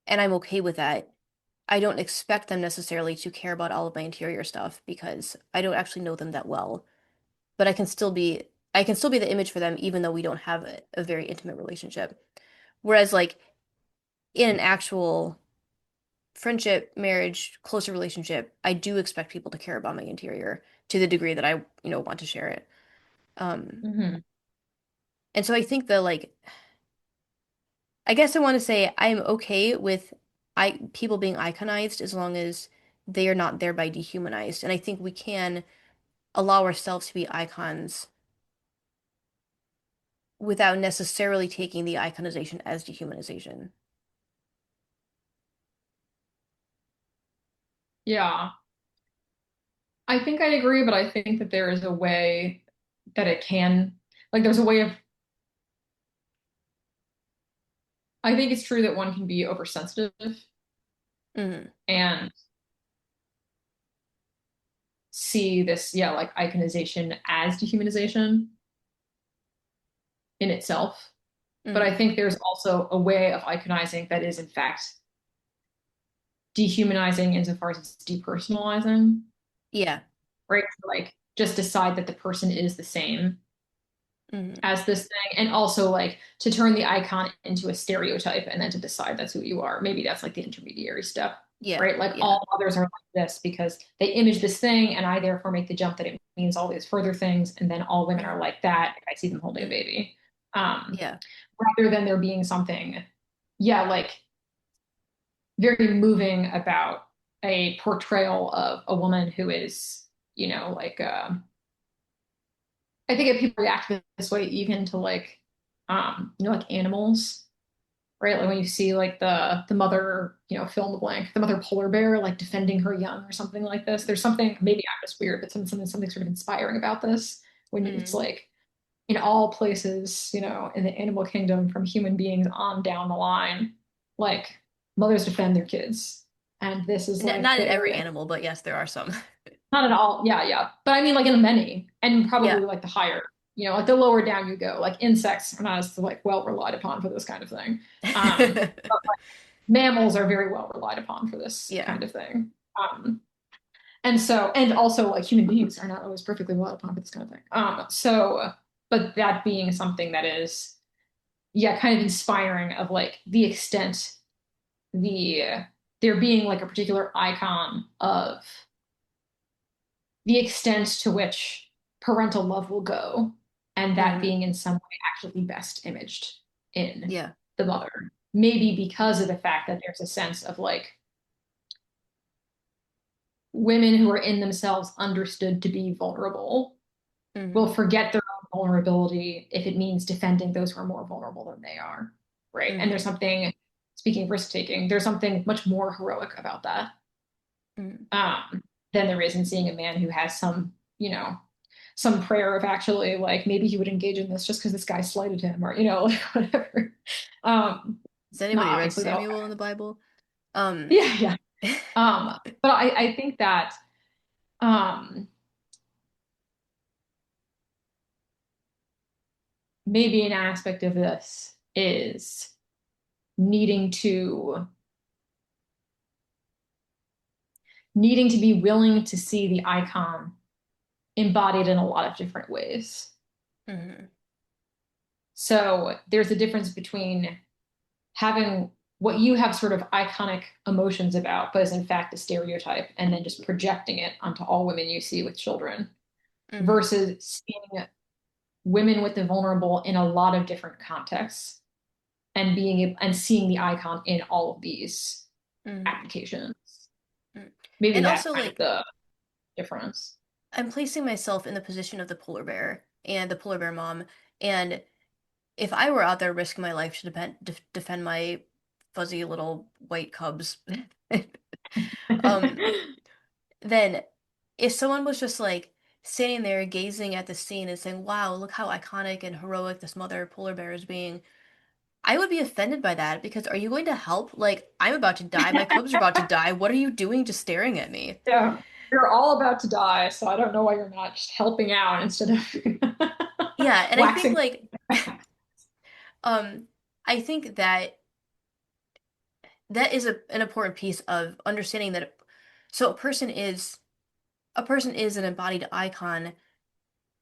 and I'm okay with that. I don't expect them necessarily to care about all of my interior stuff because I don't actually know them that well. But I can still be the image for them even though we don't have a very intimate relationship. Whereas like in an actual friendship, marriage, closer relationship, I do expect people to care about my interior to the degree that I, want to share it. Um, mhm. and so I think that like I guess I want to say I'm okay with people being iconized as long as they are not thereby dehumanized. And I think we can allow ourselves to be icons without necessarily taking the iconization as dehumanization. Yeah, I think I agree, but I think that there is a way that it can, like, there's a way of I think it's true that one can be oversensitive Hmm. and see this, yeah, like iconization as dehumanization in itself. But I Hmm. think there's also a way of iconizing that is, in fact, dehumanizing insofar as it's depersonalizing, Yeah. right? Like, just decide that the person is the same Hmm. as this thing, and also like to turn the icon into a stereotype and then to decide that's who you are. Maybe that's like the intermediary step, Yeah. right? Like Yeah. all others are like this because they image this thing, and I therefore make the jump that it means all these further things, and then all women are Hmm. like that if I see them holding a Hmm. baby. Um, Yeah. Rather than there being something, yeah, like very moving about a portrayal of a woman who is, like I think if people react this way even to like like animals, right? Like when you see like the mother, fill in the blank, the mother polar bear like defending her young or something like this. There's something, maybe I'm just weird, but something sort of inspiring about this when it's Hmm. like in all places, in the animal kingdom from human beings on down the line, like mothers defend their kids. And this is like Not in the every area, animal, but yes, there are some. not at all. Yeah, yeah. But I mean like in many and probably Yeah. like the higher, like the lower down you go, like insects are not as like well relied upon for this kind of thing. But mammals are very well relied upon for this Yeah. kind of thing. And also like human beings are not always perfectly relied upon for this kind of thing. But that being something that is, yeah, kind of inspiring of like the extent the there being like a particular icon of the extent to which parental love will go, and that Hmm. being in some way actually best imaged in Yeah. the mother. Maybe because of the fact that there's a sense of like women who are in themselves understood to be vulnerable will Hmm. forget their own vulnerability if it means defending those who are more vulnerable than they are. Right. And there's Hmm. something, speaking of risk taking, there's something much more heroic about that Hmm. um, than there is in seeing a man who has some prayer of actually like maybe he would engage in this just because this guy slighted him or, like whatever. Um, Has Not anybody read obviously that. Samuel in the Bible? Um, Yeah, yeah. But I think that um, maybe an aspect of this is needing to needing to be willing to see the icon embodied in a lot of different ways. hmm. So there's a difference between having what you have sort of iconic emotions about, but is in fact a stereotype, and then just projecting it onto all women you see with children, Hmm. versus seeing women with the vulnerable in a lot of different contexts and seeing the icon in all of these Hmm. applications. Hmm. Maybe And that's also, kind of like, the difference. I'm placing myself in the position of the polar bear and the polar bear mom. And if I were out there risking my life to defend my fuzzy little white cubs, um, then if someone was just like standing there gazing at the scene and saying, "Wow, look how iconic and heroic this mother polar bear is being," I would be offended by that because are you going to help? Like, I'm about to die, my cubs are about to die. What are you doing just staring at me? Yeah, you're all about to die, so I don't know why you're not just helping out instead of Yeah, and I think waxing. like um I think that that is an important piece of understanding that so a person is an embodied icon.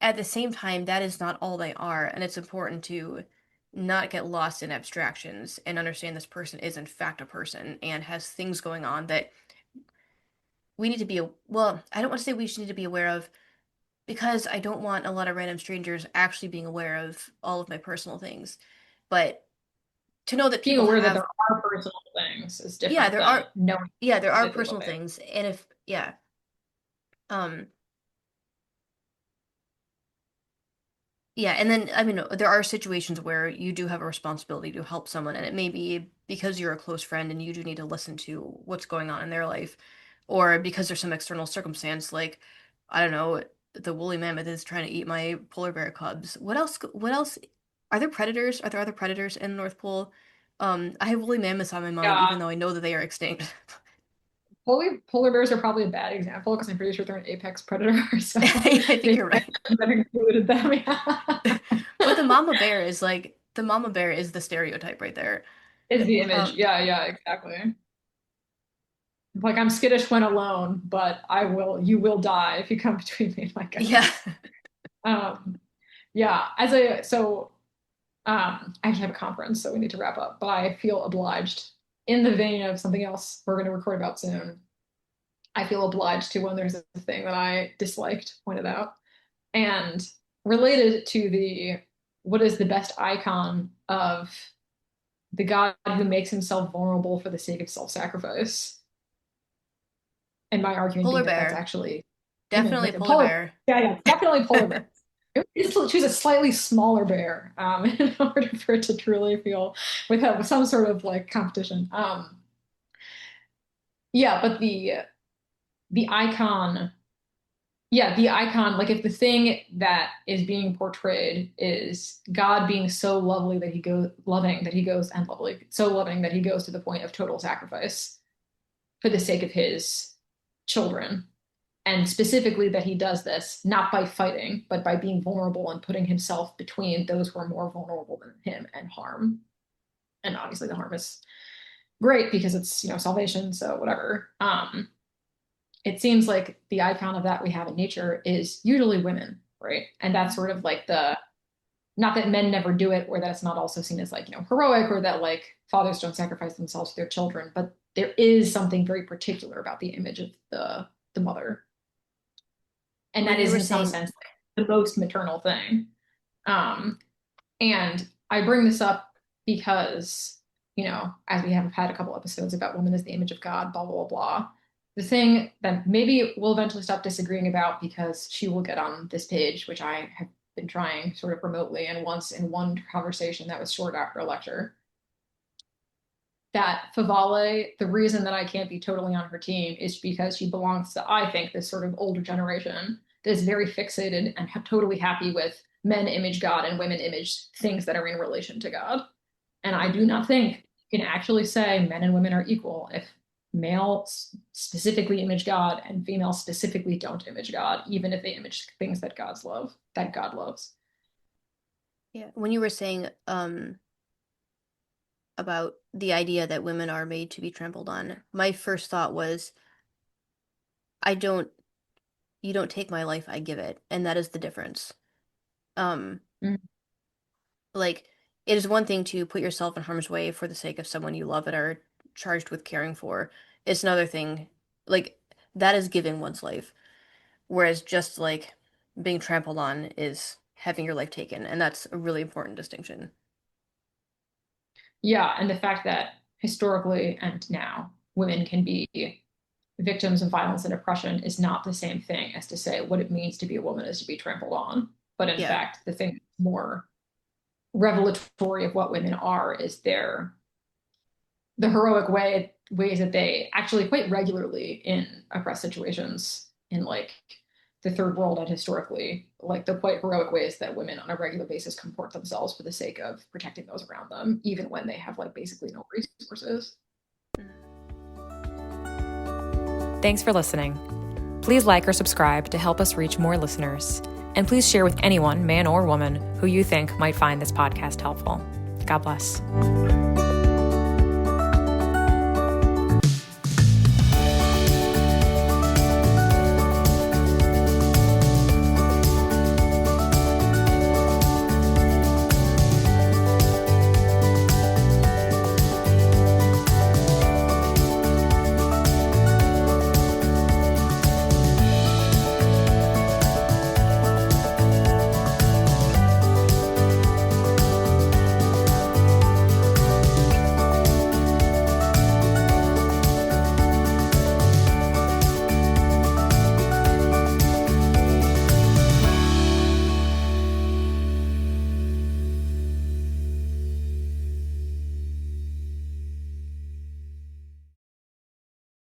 At the same time, that is not all they are, and it's important to not get lost in abstractions and understand this person is in fact a person and has things going on that we need to be well, I don't want to say we should need to be aware of because I don't want a lot of random strangers actually being aware of all of my personal things. But to know that Being people aware that have there are personal things is yeah, different there than are knowing yeah, there are specifically what personal they are. things and if yeah, um yeah, and then I mean there are situations where you do have a responsibility to help someone and it may be because you're a close friend and you do need to listen to what's going on in their life or because there's some external circumstance like I don't know, the woolly mammoth is trying to eat my polar bear cubs. What else are there predators? Are there other predators in the North Pole? I have woolly mammoths on my mind, Yeah, even though I know that they are extinct. polar bears are probably a bad example because I'm pretty sure they're an apex predator, so I think maybe you're I right. shouldn't have included them. Yeah. But the mama bear is the stereotype right there. Is the image. Um, Yeah, yeah, exactly. Like I'm skittish when alone, but you will die if you come between me and my yeah. guys. Um, yeah, I actually have a conference, so we need to wrap up, but I feel obliged in the vein of something else we're going to record about soon. I feel obliged to when there's a thing that I disliked pointed out. And related to the what is the best icon of the God who makes himself vulnerable for the sake of self-sacrifice. And my argument Polar being that that's bear. actually women Definitely with him. polar Polar, bear. yeah, yeah, definitely polar bear. Choose a slightly smaller bear in order for it to truly feel with some sort of like competition. Yeah, but the icon, yeah, the icon, like if the thing that is being portrayed is God being so lovely that he goes loving that he goes and lovely, so loving that he goes to the point of total sacrifice for the sake of his children. And specifically that he does this not by fighting, but by being vulnerable and putting himself between those who are more vulnerable than him and harm. And obviously the harm is great because it's, salvation, so whatever. It seems like the icon of that we have in nature is usually women, right? And that's sort of like the not that men never do it or that it's not also seen as like, heroic or that like fathers don't sacrifice themselves for their children, but there is something very particular about the image of the mother. And When that you is were in some saying, sense like the most maternal thing. Um, and I bring this up because, as we have had a couple episodes about woman as the image of God, blah, blah, blah, blah. The thing that maybe we'll eventually stop disagreeing about because she will get on this page, which I have been trying sort of remotely and once in one conversation that was short after a lecture, that Favale, the reason that I can't be totally on her team is because she belongs to, I think, this sort of older generation that is very fixated and totally happy with men image God and women image things that are in relation to God. And I do not think you can actually say men and women are equal if male specifically image God and female specifically don't image God, even if they image things that God loves. yeah, when you were saying about the idea that women are made to be trampled on, my first thought was, I don't, you don't take my life, I give it, and that is the difference. Um, Mm. like it is one thing to put yourself in harm's way for the sake of someone you love and are charged with caring for. It's another thing, like that is giving one's life, whereas just like being trampled on is having your life taken, and that's a really important distinction. Yeah, and the fact that historically and now women can be victims of violence and oppression is not the same thing as to say what it means to be a woman is to be trampled on. But in Yeah. fact, the thing that's more revelatory of what women are is the heroic ways that they actually quite regularly in oppressed situations in like the third world and historically like the quite heroic ways that women on a regular basis comport themselves for the sake of protecting those around them even when they have like basically no resources. Thanks for listening. Please like or subscribe to help us reach more listeners. And please share with anyone, man or woman, who you think might find this podcast helpful. God bless.